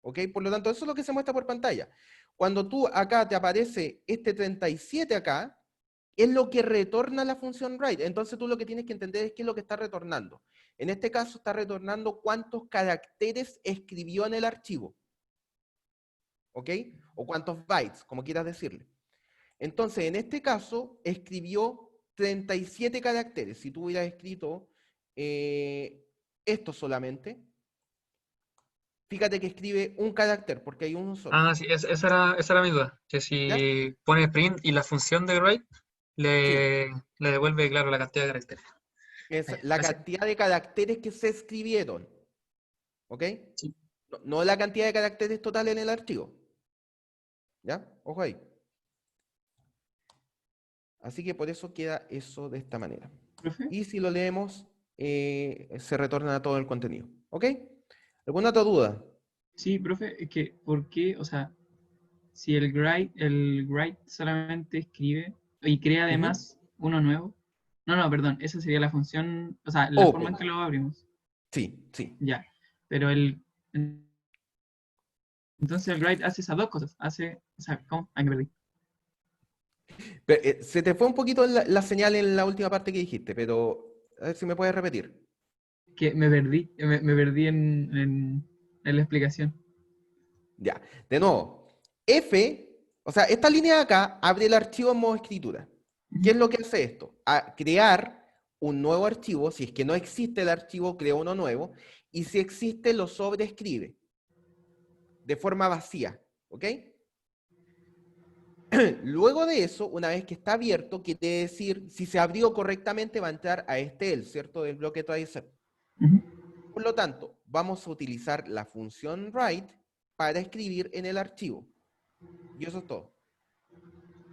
¿Ok? Por lo tanto, eso es lo que se muestra por pantalla. Cuando tú acá te aparece este 37 acá, es lo que retorna la función write. Entonces tú lo que tienes que entender es qué es lo que está retornando. En este caso está retornando cuántos caracteres escribió en el archivo. ¿Ok? O cuántos bytes, como quieras decirle. Entonces, en este caso, escribió 37 caracteres. Si tú hubieras escrito esto solamente, fíjate que escribe un carácter, porque hay uno solo.
Ah, sí, esa era mi duda. Que
¿Ya?
si pone print y la función de write
Sí,
le devuelve, claro, la cantidad de caracteres.
es
Ah, ya,
la
gracias.
cantidad de caracteres que se escribieron. ¿Ok?
Sí.
No la cantidad de caracteres total en el archivo. ¿Ya? Ojo ahí. Así que por eso queda eso de esta manera.
¿Profe?
Y si lo leemos, se retorna todo el contenido. ¿Ok? ¿Alguna otra duda?
Sí, profe, es que, ¿por qué? O sea, si el write solamente escribe y crea además uno nuevo. No, perdón, esa sería la función, o sea, la forma en que lo abrimos.
Sí, sí.
Ya, pero entonces el write hace esas dos cosas, o sea, ¿cómo? Ah, me perdí.
Se te fue un poquito la señal en la última parte que dijiste, pero a ver si me puedes repetir.
Que me perdí en la explicación.
Ya, de nuevo. F, o sea, esta línea de acá abre el archivo en modo escritura. ¿Qué es lo que hace esto? A crear un nuevo archivo. Si es que no existe el archivo, crea uno nuevo. Y si existe, lo sobreescribe de forma vacía. ¿Ok? Luego de eso, una vez que está abierto, quiere decir, si se abrió correctamente, va a entrar a el, ¿cierto? Del bloque tradicional. Por lo tanto, vamos a utilizar la función write para escribir en el archivo. Y eso es todo.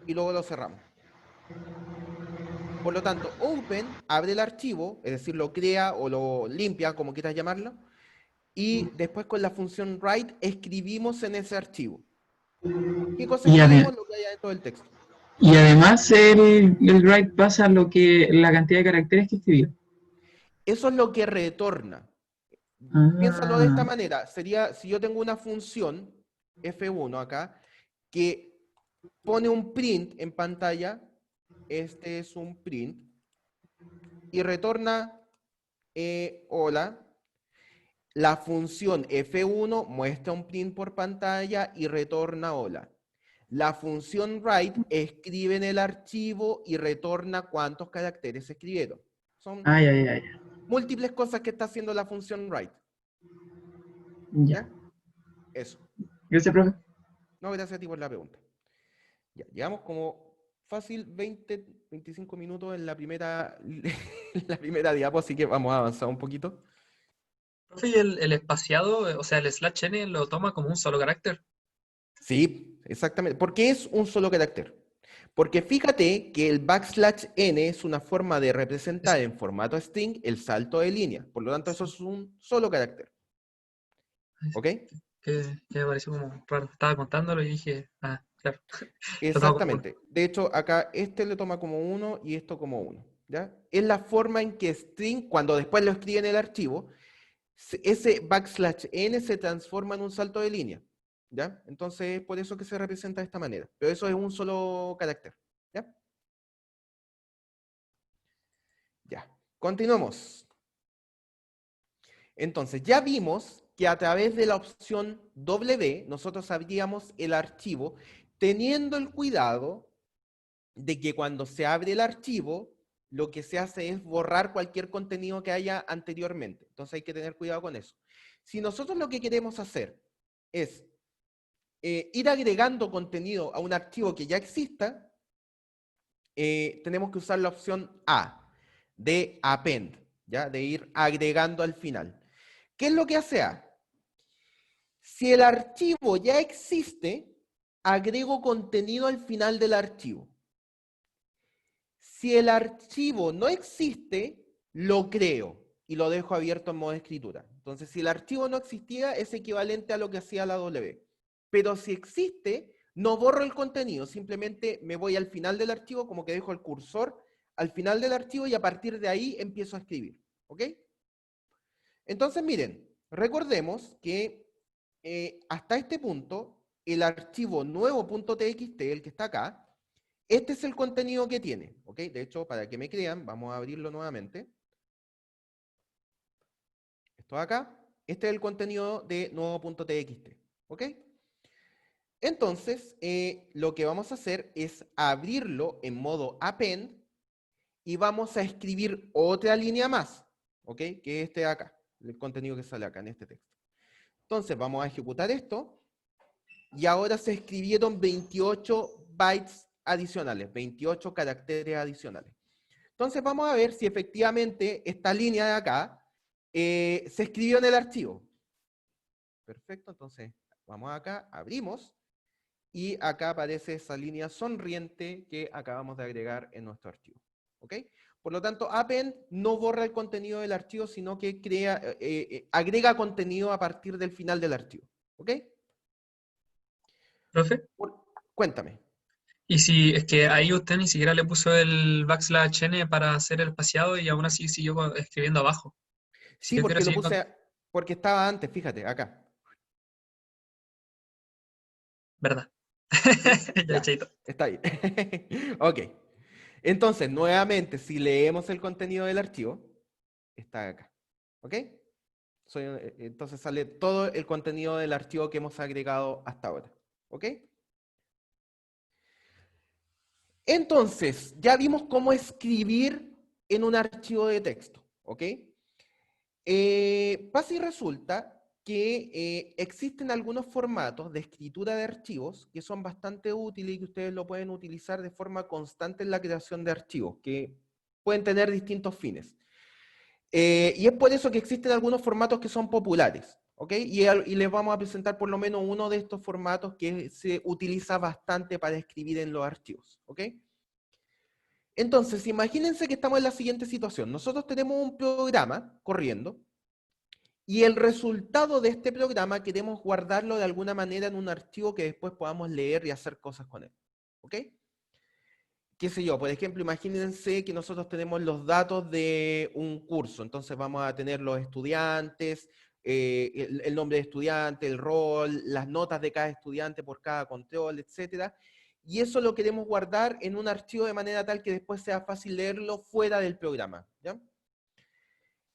Y luego lo cerramos. Por lo tanto, open abre el archivo, es decir, lo crea o lo limpia, como quieras llamarlo. Y después con la función write escribimos en ese archivo. ¿Qué cosa
Y,
escribimos? Lo que haya dentro del texto.
y además el write pasa la cantidad de caracteres que escribió.
Eso es lo que retorna.
Ah.
Piénsalo de esta manera. Sería, si yo tengo una función, F1 acá, que pone un print en pantalla, este es un print, y retorna hola. La función F1 muestra un print por pantalla y retorna hola. La función write escribe en el archivo y retorna cuántos caracteres se escribieron. Son múltiples cosas que está haciendo la función write.
Ya.
Eso.
Gracias, profe.
No, gracias a ti por la pregunta. Ya, llevamos como fácil 20, 25 minutos en la primera diapo, así que vamos a avanzar un poquito.
Profe, ¿y el espaciado, o sea, el slash n lo toma como un solo carácter?
Sí, exactamente. ¿Por qué es un solo carácter? Porque fíjate que el backslash n es una forma de representar en formato string el salto de línea. Por lo tanto, eso es un solo carácter. ¿Ok?
Que me pareció como raro. Estaba contándolo y dije, claro.
Exactamente. De hecho, acá este le toma como 1 y esto como 1. ¿Ya? Es la forma en que string, cuando después lo escribe en el archivo, ese backslash n se transforma en un salto de línea. ¿Ya? Entonces, es por eso que se representa de esta manera. Pero eso es un solo carácter. ¿Ya? Ya. Continuamos. Entonces, ya vimos que a través de la opción W, nosotros abríamos el archivo teniendo el cuidado de que cuando se abre el archivo, lo que se hace es borrar cualquier contenido que haya anteriormente. Entonces hay que tener cuidado con eso. Si nosotros lo que queremos hacer es ir agregando contenido a un archivo que ya exista, tenemos que usar la opción A, de append, ¿ya? De ir agregando al final. ¿Qué es lo que hace A? Si el archivo ya existe, agrego contenido al final del archivo. Si el archivo no existe, lo creo y lo dejo abierto en modo escritura. Entonces, si el archivo no existía, es equivalente a lo que hacía la W. Pero si existe, no borro el contenido, simplemente me voy al final del archivo, como que dejo el cursor al final del archivo y a partir de ahí empiezo a escribir. ¿Ok? Entonces, miren, recordemos que hasta este punto, el archivo nuevo.txt, el que está acá, este es el contenido que tiene, ¿ok? De hecho, para que me crean, vamos a abrirlo nuevamente. Esto de acá, este es el contenido de nuevo.txt, ¿ok? Entonces, lo que vamos a hacer es abrirlo en modo append y vamos a escribir otra línea más, ¿ok? Que es este de acá, el contenido que sale acá en este texto. Entonces, vamos a ejecutar esto y ahora se escribieron 28 bytes adicionales, 28 caracteres adicionales. Entonces vamos a ver si efectivamente esta línea de acá se escribió en el archivo. Perfecto, entonces vamos acá, abrimos y acá aparece esa línea sonriente que acabamos de agregar en nuestro archivo. ¿Ok? Por lo tanto, append no borra el contenido del archivo, sino que agrega contenido a partir del final del archivo. ¿Ok?
¿Profe?
Cuéntame.
Y si es que ahí usted ni siquiera le puso el \n para hacer el espaciado y aún así siguió escribiendo abajo. Si
Sí,
yo quiero
porque lo
seguir
puse, porque estaba antes, fíjate, acá.
¿Verdad? Ya,
Ya,
chaito.
está ahí. Ok. Entonces, nuevamente, si leemos el contenido del archivo, está acá. ¿Ok? Entonces sale todo el contenido del archivo que hemos agregado hasta ahora. ¿Ok? Entonces, ya vimos cómo escribir en un archivo de texto. ¿Ok? Pasa y resulta que existen algunos formatos de escritura de archivos que son bastante útiles y que ustedes lo pueden utilizar de forma constante en la creación de archivos, que pueden tener distintos fines. Y es por eso que existen algunos formatos que son populares, ¿ok? Y les vamos a presentar por lo menos uno de estos formatos que se utiliza bastante para escribir en los archivos, ¿ok? Entonces, imagínense que estamos en la siguiente situación. Nosotros tenemos un programa corriendo y el resultado de este programa queremos guardarlo de alguna manera en un archivo que después podamos leer y hacer cosas con él, ¿ok? Qué sé yo, por ejemplo, imagínense que nosotros tenemos los datos de un curso, entonces vamos a tener los estudiantes, el nombre de estudiante, el rol, las notas de cada estudiante por cada control, etcétera. Y eso lo queremos guardar en un archivo de manera tal que después sea fácil leerlo fuera del programa, ¿ya?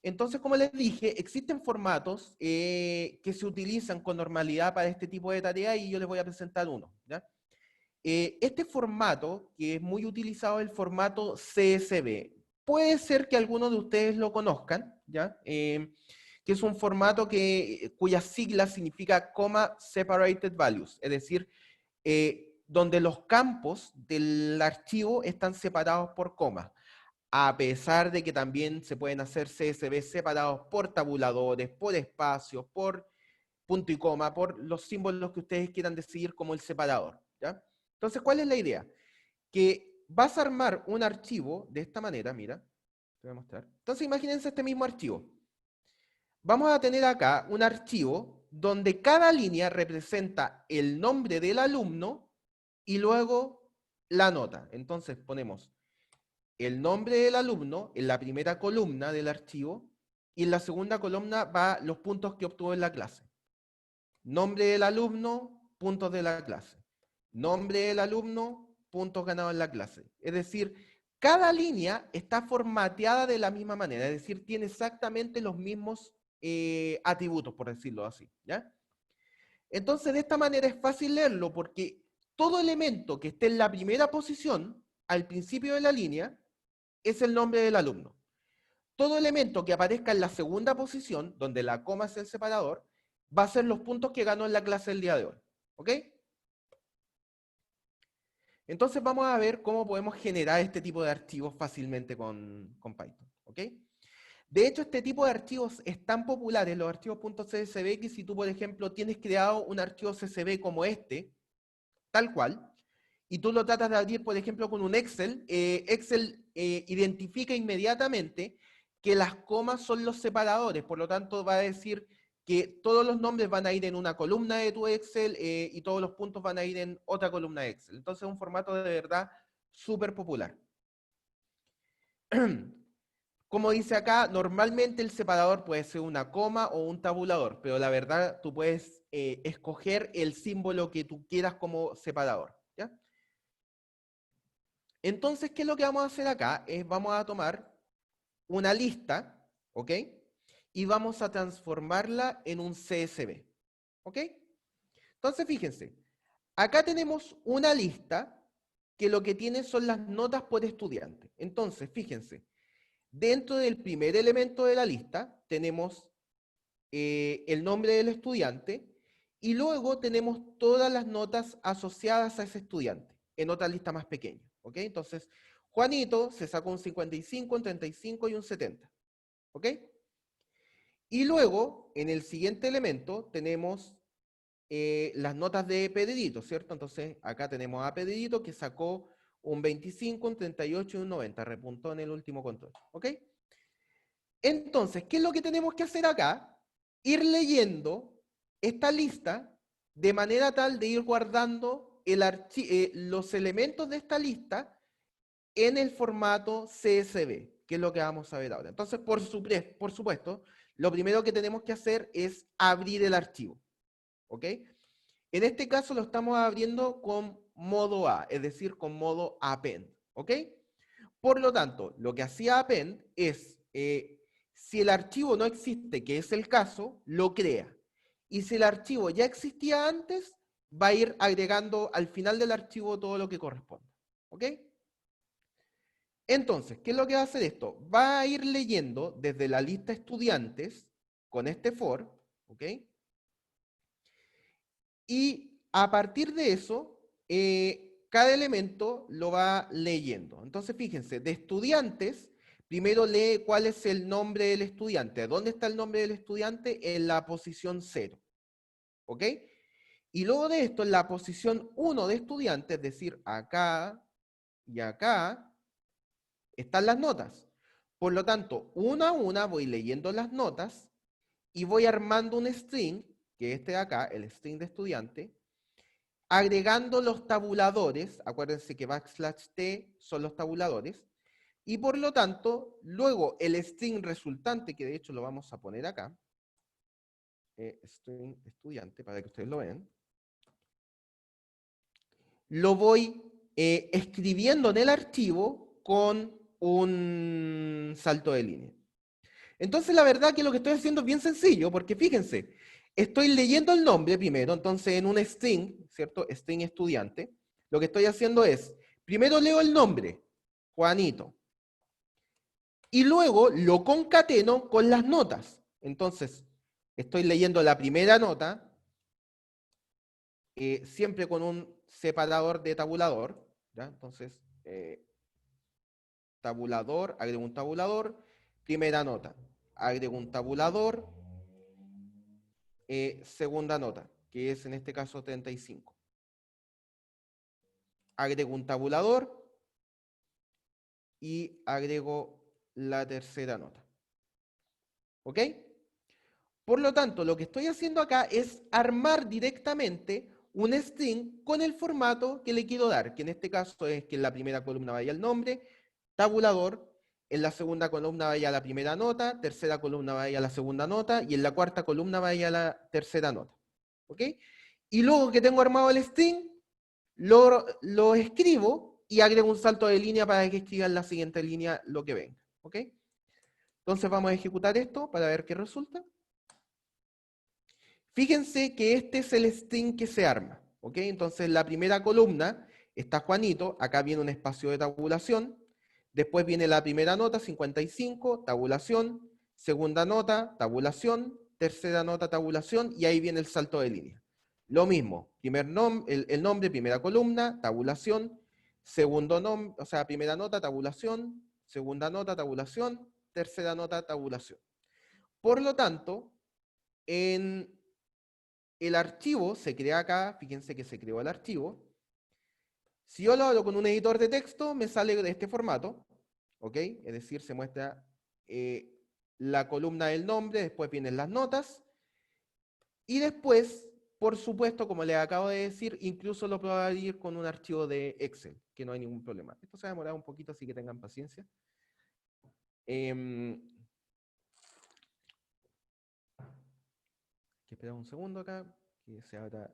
Entonces, como les dije, existen formatos que se utilizan con normalidad para este tipo de tareas y yo les voy a presentar uno, ¿ya? Este formato, que es muy utilizado, es el formato CSV. Puede ser que algunos de ustedes lo conozcan, ¿ya? Que es un formato cuyas siglas significa Comma Separated Values, es decir, donde los campos del archivo están separados por comas, a pesar de que también se pueden hacer CSV separados por tabuladores, por espacios, por punto y coma, por los símbolos que ustedes quieran decidir como el separador, ¿ya? Entonces, ¿cuál es la idea? Que vas a armar un archivo de esta manera, mira, te voy a mostrar. Entonces, imagínense este mismo archivo. Vamos a tener acá un archivo donde cada línea representa el nombre del alumno y luego la nota. Entonces, ponemos el nombre del alumno en la primera columna del archivo y en la segunda columna va los puntos que obtuvo en la clase. Nombre del alumno, puntos de la clase. Nombre del alumno, puntos ganados en la clase. Es decir, cada línea está formateada de la misma manera, es decir, tiene exactamente los mismos atributos, por decirlo así, ¿ya? Entonces, de esta manera es fácil leerlo porque todo elemento que esté en la primera posición, al principio de la línea, es el nombre del alumno. Todo elemento que aparezca en la segunda posición, donde la coma es el separador, va a ser los puntos que ganó en la clase del día de hoy. ¿Ok? Entonces vamos a ver cómo podemos generar este tipo de archivos fácilmente con Python. ¿Ok? De hecho, este tipo de archivos es tan populares, los archivos .csv, que si tú, por ejemplo, tienes creado un archivo CSV como este, tal cual, y tú lo tratas de abrir, por ejemplo, con un Excel, Excel identifica inmediatamente que las comas son los separadores, por lo tanto va a decir que todos los nombres van a ir en una columna de tu Excel y todos los puntos van a ir en otra columna de Excel. Entonces es un formato de verdad súper popular. Como dice acá, normalmente el separador puede ser una coma o un tabulador, pero la verdad tú puedes escoger el símbolo que tú quieras como separador, ¿ya? Entonces, ¿qué es lo que vamos a hacer acá? Vamos a tomar una lista, ¿ok? Y vamos a transformarla en un CSV, ¿ok? Entonces, fíjense, acá tenemos una lista que lo que tiene son las notas por estudiante. Entonces, fíjense, dentro del primer elemento de la lista tenemos el nombre del estudiante y luego tenemos todas las notas asociadas a ese estudiante en otra lista más pequeña, ¿ok? Entonces, Juanito se sacó un 55, un 35 y un 70, ¿ok? Y luego, en el siguiente elemento, tenemos las notas de Pedrito, ¿cierto? Entonces, acá tenemos a Pedrito que sacó un 25, un 38 y un 90, repuntó en el último control, ¿ok? Entonces, ¿qué es lo que tenemos que hacer acá? Ir leyendo esta lista de manera tal de ir guardando los elementos de esta lista en el formato CSV, que es lo que vamos a ver ahora. Entonces, por supuesto, lo primero que tenemos que hacer es abrir el archivo, ¿ok? En este caso lo estamos abriendo con modo A, es decir, con modo append, ¿ok? Por lo tanto, lo que hacía append es, si el archivo no existe, que es el caso, lo crea. Y si el archivo ya existía antes, va a ir agregando al final del archivo todo lo que corresponde, ¿ok? Entonces, ¿qué es lo que va a hacer esto? Va a ir leyendo desde la lista estudiantes con este for, ¿ok? Y a partir de eso, cada elemento lo va leyendo. Entonces, fíjense, de estudiantes, primero lee cuál es el nombre del estudiante. ¿Dónde está el nombre del estudiante? En la posición 0. ¿Ok? Y luego de esto, en la posición 1 de estudiante, es decir, acá y acá, están las notas. Por lo tanto, una a una voy leyendo las notas y voy armando un string, que este de acá, el string de estudiante, agregando los tabuladores, acuérdense que \t son los tabuladores, y por lo tanto, luego el string resultante, que de hecho lo vamos a poner acá, string estudiante, para que ustedes lo vean, lo voy escribiendo en el archivo con un salto de línea. Entonces, la verdad que lo que estoy haciendo es bien sencillo, porque fíjense, estoy leyendo el nombre primero, entonces en un string, ¿cierto? String estudiante, lo que estoy haciendo es, primero leo el nombre, Juanito, y luego lo concateno con las notas. Entonces, estoy leyendo la primera nota, siempre con un separador de tabulador, ¿ya? Entonces, tabulador, agrego un tabulador, primera nota, agrego un tabulador, segunda nota, que es en este caso 35. Agrego un tabulador y agrego la tercera nota. ¿Ok? Por lo tanto, lo que estoy haciendo acá es armar directamente un string con el formato que le quiero dar, que en este caso es que en la primera columna vaya el nombre, tabulador, en la segunda columna vaya la primera nota, tercera columna vaya la segunda nota, y en la cuarta columna vaya la tercera nota. ¿Ok? Y luego que tengo armado el string, lo escribo y agrego un salto de línea para que escriba en la siguiente línea lo que venga. ¿Ok? Entonces vamos a ejecutar esto para ver qué resulta. Fíjense que este es el string que se arma. ¿Ok? Entonces la primera columna está Juanito, acá viene un espacio de tabulación, después viene la primera nota, 55, tabulación, segunda nota, tabulación, tercera nota, tabulación, y ahí viene el salto de línea. Lo mismo, el nombre, primera columna, tabulación, segundo nombre, o sea, primera nota, tabulación, segunda nota, tabulación, tercera nota, tabulación. Por lo tanto, en el archivo se crea acá, fíjense que se creó el archivo. Si yo lo hago con un editor de texto, me sale de este formato, ¿ok? Es decir, se muestra la columna del nombre, después vienen las notas, y después, por supuesto, como les acabo de decir, incluso lo puedo abrir con un archivo de Excel, que no hay ningún problema. Esto se va a demorar un poquito, así que tengan paciencia. Que esperar un segundo acá, que se abra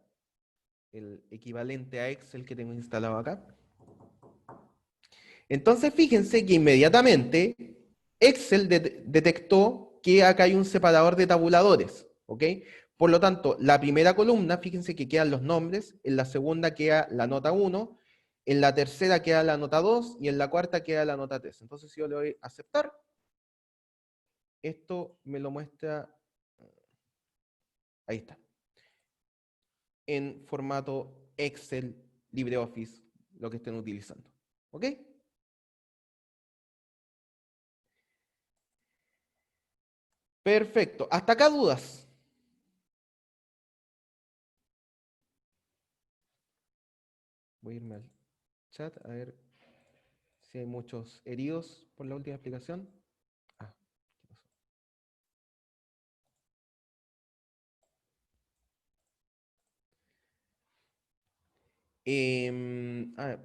el equivalente a Excel que tengo instalado acá. Entonces, fíjense que inmediatamente Excel detectó que acá hay un separador de tabuladores, ¿ok? Por lo tanto, la primera columna, fíjense que quedan los nombres, en la segunda queda la nota 1, en la tercera queda la nota 2 y en la cuarta queda la nota 3. Entonces, si yo le doy a aceptar, esto me lo muestra, ahí está, en formato Excel, LibreOffice, lo que estén utilizando, ¿ok? Perfecto. ¿Hasta acá dudas? Voy a irme al chat a ver si hay muchos heridos por la última explicación. Ah, ¿qué pasó?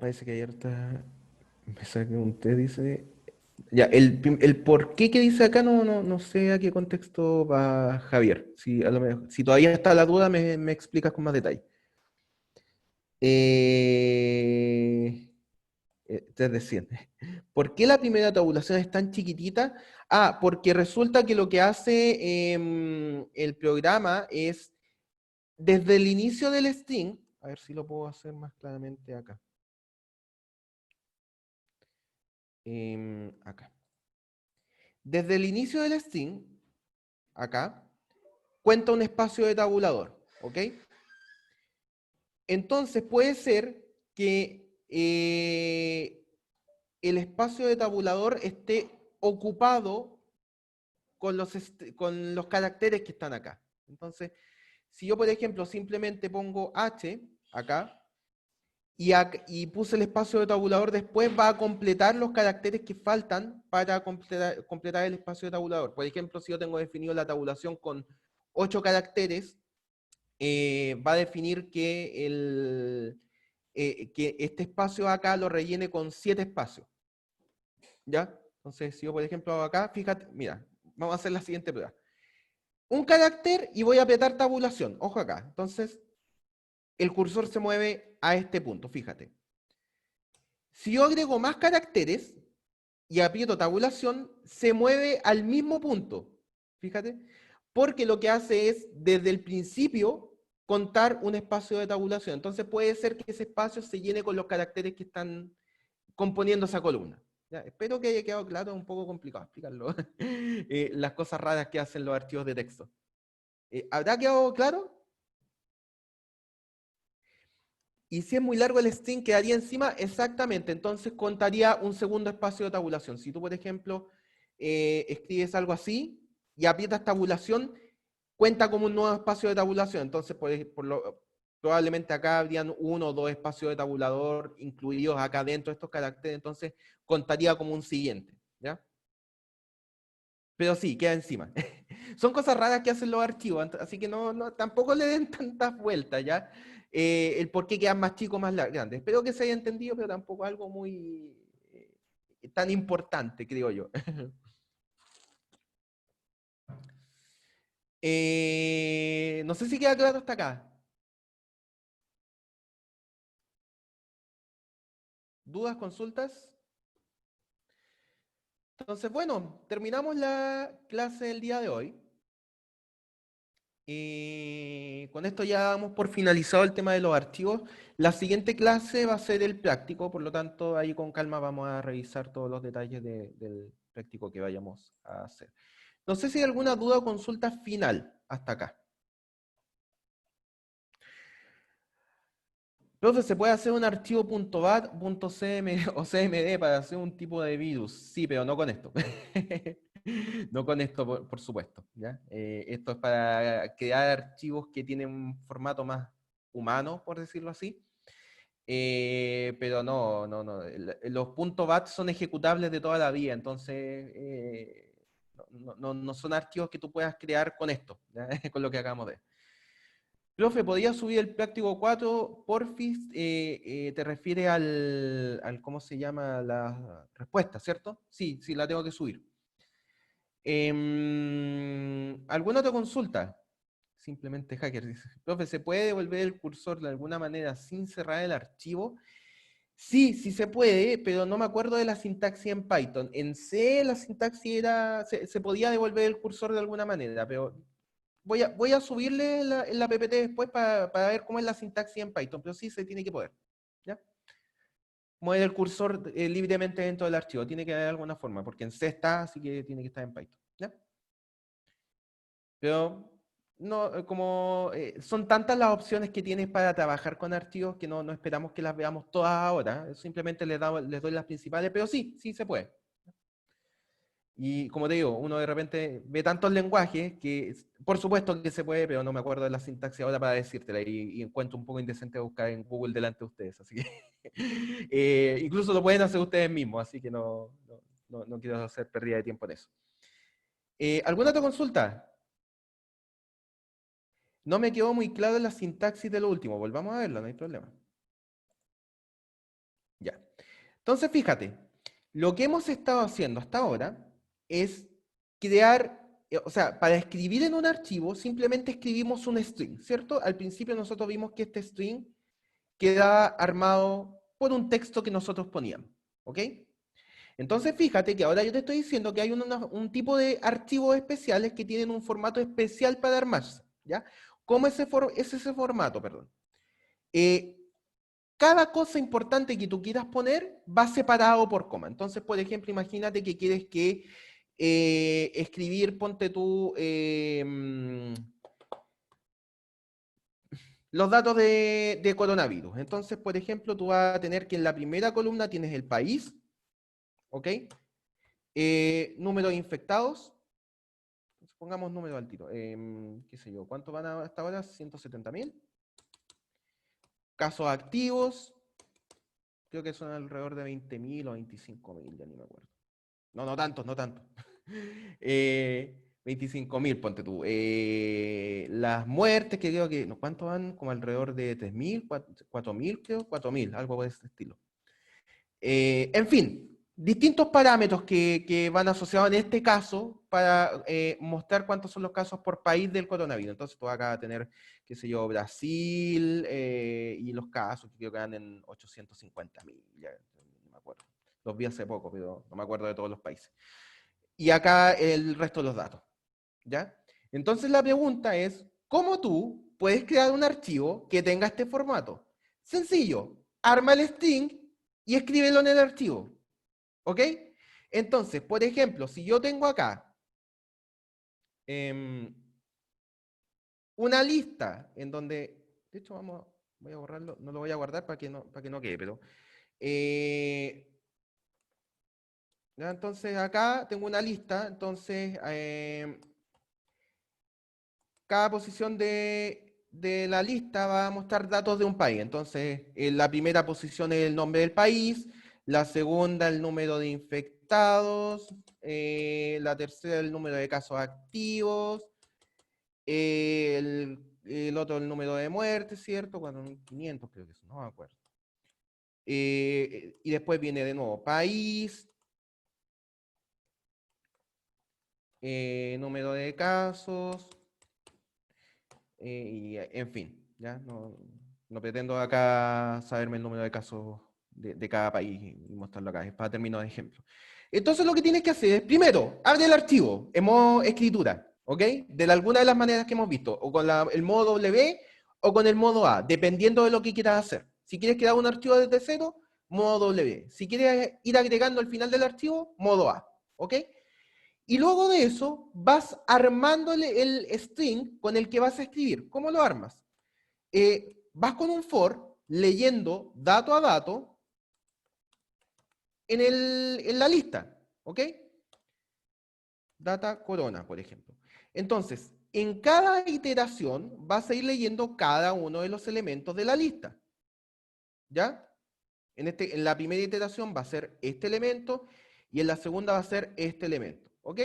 Parece que ayer está. Me saqué un té, dice. Ya, el por qué que dice acá no sé a qué contexto va Javier. Si, si todavía está la duda, me explicas con más detalle. Te decía, ¿por qué la primera tabulación es tan chiquitita? Porque resulta que lo que hace el programa es, desde el inicio del string, a ver si lo puedo hacer más claramente acá. Acá. Desde el inicio del string, acá, cuenta un espacio de tabulador, ¿ok? Entonces puede ser que el espacio de tabulador esté ocupado con los caracteres que están acá. Entonces, si yo, por ejemplo, simplemente pongo H acá, y puse el espacio de tabulador, después va a completar los caracteres que faltan para completar el espacio de tabulador. Por ejemplo, si yo tengo definido la tabulación con 8 caracteres, va a definir que este espacio acá lo rellene con 7 espacios. ¿Ya? Entonces, si yo, por ejemplo, hago acá, fíjate, mira, vamos a hacer la siguiente prueba. Un carácter y voy a apretar tabulación. Ojo acá. Entonces, el cursor se mueve a este punto, fíjate. Si yo agrego más caracteres y aprieto tabulación, se mueve al mismo punto, fíjate, porque lo que hace es, desde el principio, contar un espacio de tabulación. Entonces puede ser que ese espacio se llene con los caracteres que están componiendo esa columna. ¿Ya? Espero que haya quedado claro, es un poco complicado explicarlo. Las cosas raras que hacen los archivos de texto. ¿Habrá quedado claro? Y si es muy largo el string, quedaría encima, exactamente, entonces contaría un segundo espacio de tabulación. Si tú, por ejemplo, escribes algo así y aprietas tabulación, cuenta como un nuevo espacio de tabulación. Entonces, probablemente acá habrían 1 o 2 espacios de tabulador incluidos acá dentro de estos caracteres, entonces contaría como un siguiente, ¿ya? Pero sí, queda encima. Son cosas raras que hacen los archivos, así que tampoco le den tantas vueltas, ¿ya? El por qué quedan más chicos, más grandes. Espero que se haya entendido, pero tampoco algo muy tan importante, creo yo. No sé si queda claro hasta acá. ¿Dudas, consultas? Entonces, bueno, terminamos la clase del día de hoy. Con esto ya damos por finalizado el tema de los archivos. La siguiente clase va a ser el práctico, por lo tanto, ahí con calma vamos a revisar todos los detalles del práctico que vayamos a hacer. No sé si hay alguna duda o consulta final hasta acá. Profe, ¿se puede hacer un archivo .bat, .cm o .cmd para hacer un tipo de virus? Sí, pero no con esto. No con esto, por supuesto. ¿Ya? Esto es para crear archivos que tienen un formato más humano, por decirlo así. Pero no. Los .bat son ejecutables de toda la vida, entonces no son archivos que tú puedas crear con esto, ¿ya? Con lo que acabamos de ver. Profe, ¿podría subir el práctico 4, porfis? Te refiere ¿cómo se llama? La respuesta, ¿cierto? Sí, la tengo que subir. ¿Alguna otra consulta? Simplemente hacker dice, profe, ¿se puede devolver el cursor de alguna manera sin cerrar el archivo? Sí se puede, pero no me acuerdo de la sintaxis en Python. En C la sintaxis se podía devolver el cursor de alguna manera, pero voy a subirle la PPT después para ver cómo es la sintaxis en Python, pero sí se tiene que poder. ¿Ya? Mover el cursor libremente dentro del archivo. Tiene que haber alguna forma, porque en C está, así que tiene que estar en Python. ¿Ya? Pero son tantas las opciones que tienes para trabajar con archivos que no esperamos que las veamos todas ahora. Simplemente les doy las principales, pero sí se puede. Y como te digo, uno de repente ve tantos lenguajes que, por supuesto que se puede, pero no me acuerdo de la sintaxis ahora para decírtela y encuentro un poco indecente buscar en Google delante de ustedes. Así que incluso lo pueden hacer ustedes mismos, así que no quiero hacer pérdida de tiempo en eso. ¿Alguna otra consulta? No me quedó muy claro la sintaxis de lo último. Volvamos a verlo, no hay problema. Ya. Entonces, fíjate, lo que hemos estado haciendo hasta ahora es crear, o sea, para escribir en un archivo, simplemente escribimos un string, ¿cierto? Al principio nosotros vimos que este string queda armado por un texto que nosotros poníamos, ¿ok? Entonces, fíjate que ahora yo te estoy diciendo que hay un tipo de archivos especiales que tienen un formato especial para armarse, ¿ya? ¿Cómo es ese formato, perdón? Cada cosa importante que tú quieras poner va separado por coma. Entonces, por ejemplo, imagínate que quieres que escribir, ponte tú, los datos de coronavirus. Entonces, por ejemplo, tú vas a tener que en la primera columna tienes el país, ¿ok? Número de infectados. Pongamos número al tiro. ¿Qué sé yo? ¿Cuántos van hasta ahora? 170.000. Casos activos. Creo que son alrededor de 20.000 o 25.000, ya ni me acuerdo. No tantos, no tantos. 25.000, ponte tú. Las muertes, que creo que, ¿cuántos van? Como alrededor de 3.000, 4.000, creo, 4.000, algo por ese estilo. En fin, distintos parámetros que van asociados en este caso para mostrar cuántos son los casos por país del coronavirus. Entonces tú vas acá a tener, qué sé yo, Brasil, y los casos que creo que van en 850.000, ya no me acuerdo. Los vi hace poco, pero no me acuerdo de todos los países. Y acá el resto de los datos, ¿ya? Entonces la pregunta es, ¿cómo tú puedes crear un archivo que tenga este formato? Sencillo, arma el string y escríbelo en el archivo, ¿ok? Entonces, por ejemplo, si yo tengo acá una lista en donde, de hecho voy a borrarlo, no lo voy a guardar para que no quede, pero ¿ya? Entonces acá tengo una lista, entonces cada posición de la lista va a mostrar datos de un país. Entonces, la primera posición es el nombre del país, la segunda el número de infectados, la tercera el número de casos activos, el otro el número de muertes, ¿cierto? 4.500 creo que es, no me acuerdo. Y después viene de nuevo país, número de casos, y en fin, ¿ya? No pretendo acá saberme el número de casos de cada país y mostrarlo acá, es para términos de ejemplo. Entonces lo que tienes que hacer es, primero, abre el archivo en modo escritura, ¿ok? De alguna de las maneras que hemos visto, o con el modo W o con el modo A, dependiendo de lo que quieras hacer. Si quieres crear un archivo desde cero, modo W. Si quieres ir agregando al final del archivo, modo A, ¿ok? Y luego de eso, vas armándole el string con el que vas a escribir. ¿Cómo lo armas? Vas con un for, leyendo dato a dato en la lista, ¿ok? Data corona, por ejemplo. Entonces, en cada iteración vas a ir leyendo cada uno de los elementos de la lista. ¿Ya? En la primera iteración va a ser este elemento y en la segunda va a ser este elemento, ¿ok?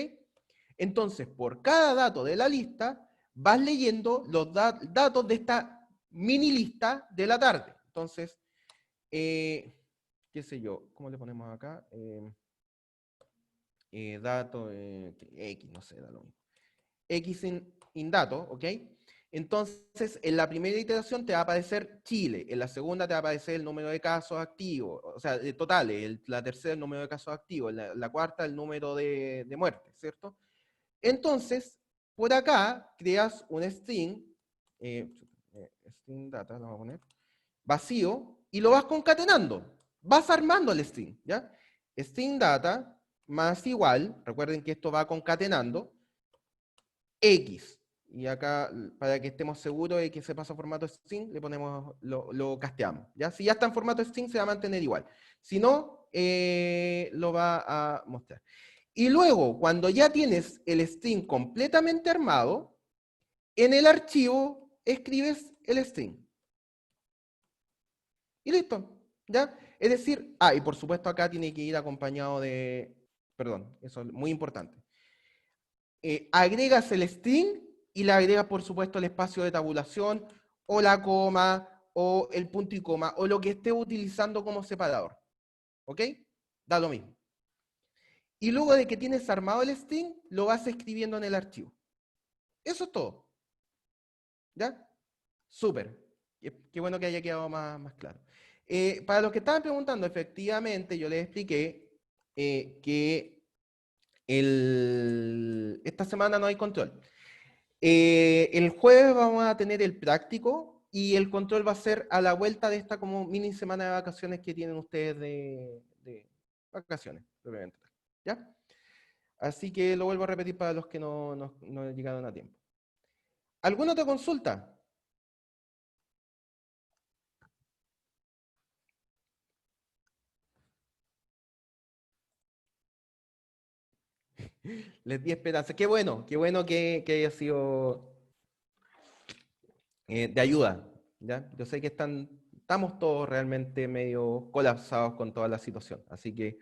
Entonces, por cada dato de la lista, vas leyendo los datos de esta mini lista de la tarde. Entonces, qué sé yo, ¿cómo le ponemos acá? Dato X, no sé, da lo mismo. X in dato, ¿ok? Entonces, en la primera iteración te va a aparecer Chile, en la segunda te va a aparecer el número de casos activos, o sea, totales, la tercera el número de casos activos, la cuarta el número de muertes, ¿cierto? Entonces, por acá creas un string, string data, lo vamos a poner, vacío, y lo vas concatenando. Vas armando el string, ¿ya? String data más igual, recuerden que esto va concatenando, X. Y acá, para que estemos seguros de que se pasa a formato string, le ponemos, lo casteamos, ¿ya? Si ya está en formato string, se va a mantener igual. Si no, lo va a mostrar. Y luego, cuando ya tienes el string completamente armado, en el archivo escribes el string. Y listo, ¿ya? Es decir, y por supuesto acá tiene que ir acompañado de, perdón, eso es muy importante. Agregas el string y le agregas, por supuesto, el espacio de tabulación, o la coma, o el punto y coma, o lo que esté utilizando como separador. ¿Ok? Da lo mismo. Y luego de que tienes armado el string, lo vas escribiendo en el archivo. Eso es todo. ¿Ya? Súper. Qué bueno que haya quedado más claro. Para los que estaban preguntando, efectivamente, yo les expliqué que esta semana no hay control. El jueves vamos a tener el práctico y el control va a ser a la vuelta de esta como mini semana de vacaciones que tienen ustedes de vacaciones, propiamente. ¿Ya? Así que lo vuelvo a repetir para los que no llegaron a tiempo. ¿Alguna otra consulta? Les di esperanza. Qué bueno que haya sido de ayuda. ¿Ya? Yo sé que estamos todos realmente medio colapsados con toda la situación. Así que,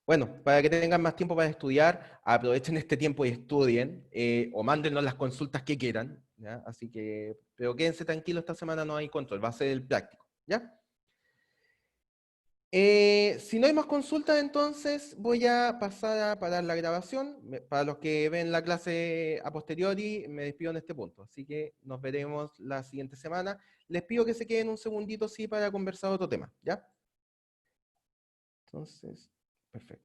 bueno, para que tengan más tiempo para estudiar, aprovechen este tiempo y estudien, o mándenos las consultas que quieran. ¿Ya? Así que, pero quédense tranquilos, esta semana no hay control, va a ser el práctico. ¿Ya? Si no hay más consultas, entonces voy a pasar a parar la grabación. Para los que ven la clase a posteriori, me despido en este punto. Así que nos veremos la siguiente semana. Les pido que se queden un segundito, sí, para conversar otro tema, ¿ya? Entonces, perfecto.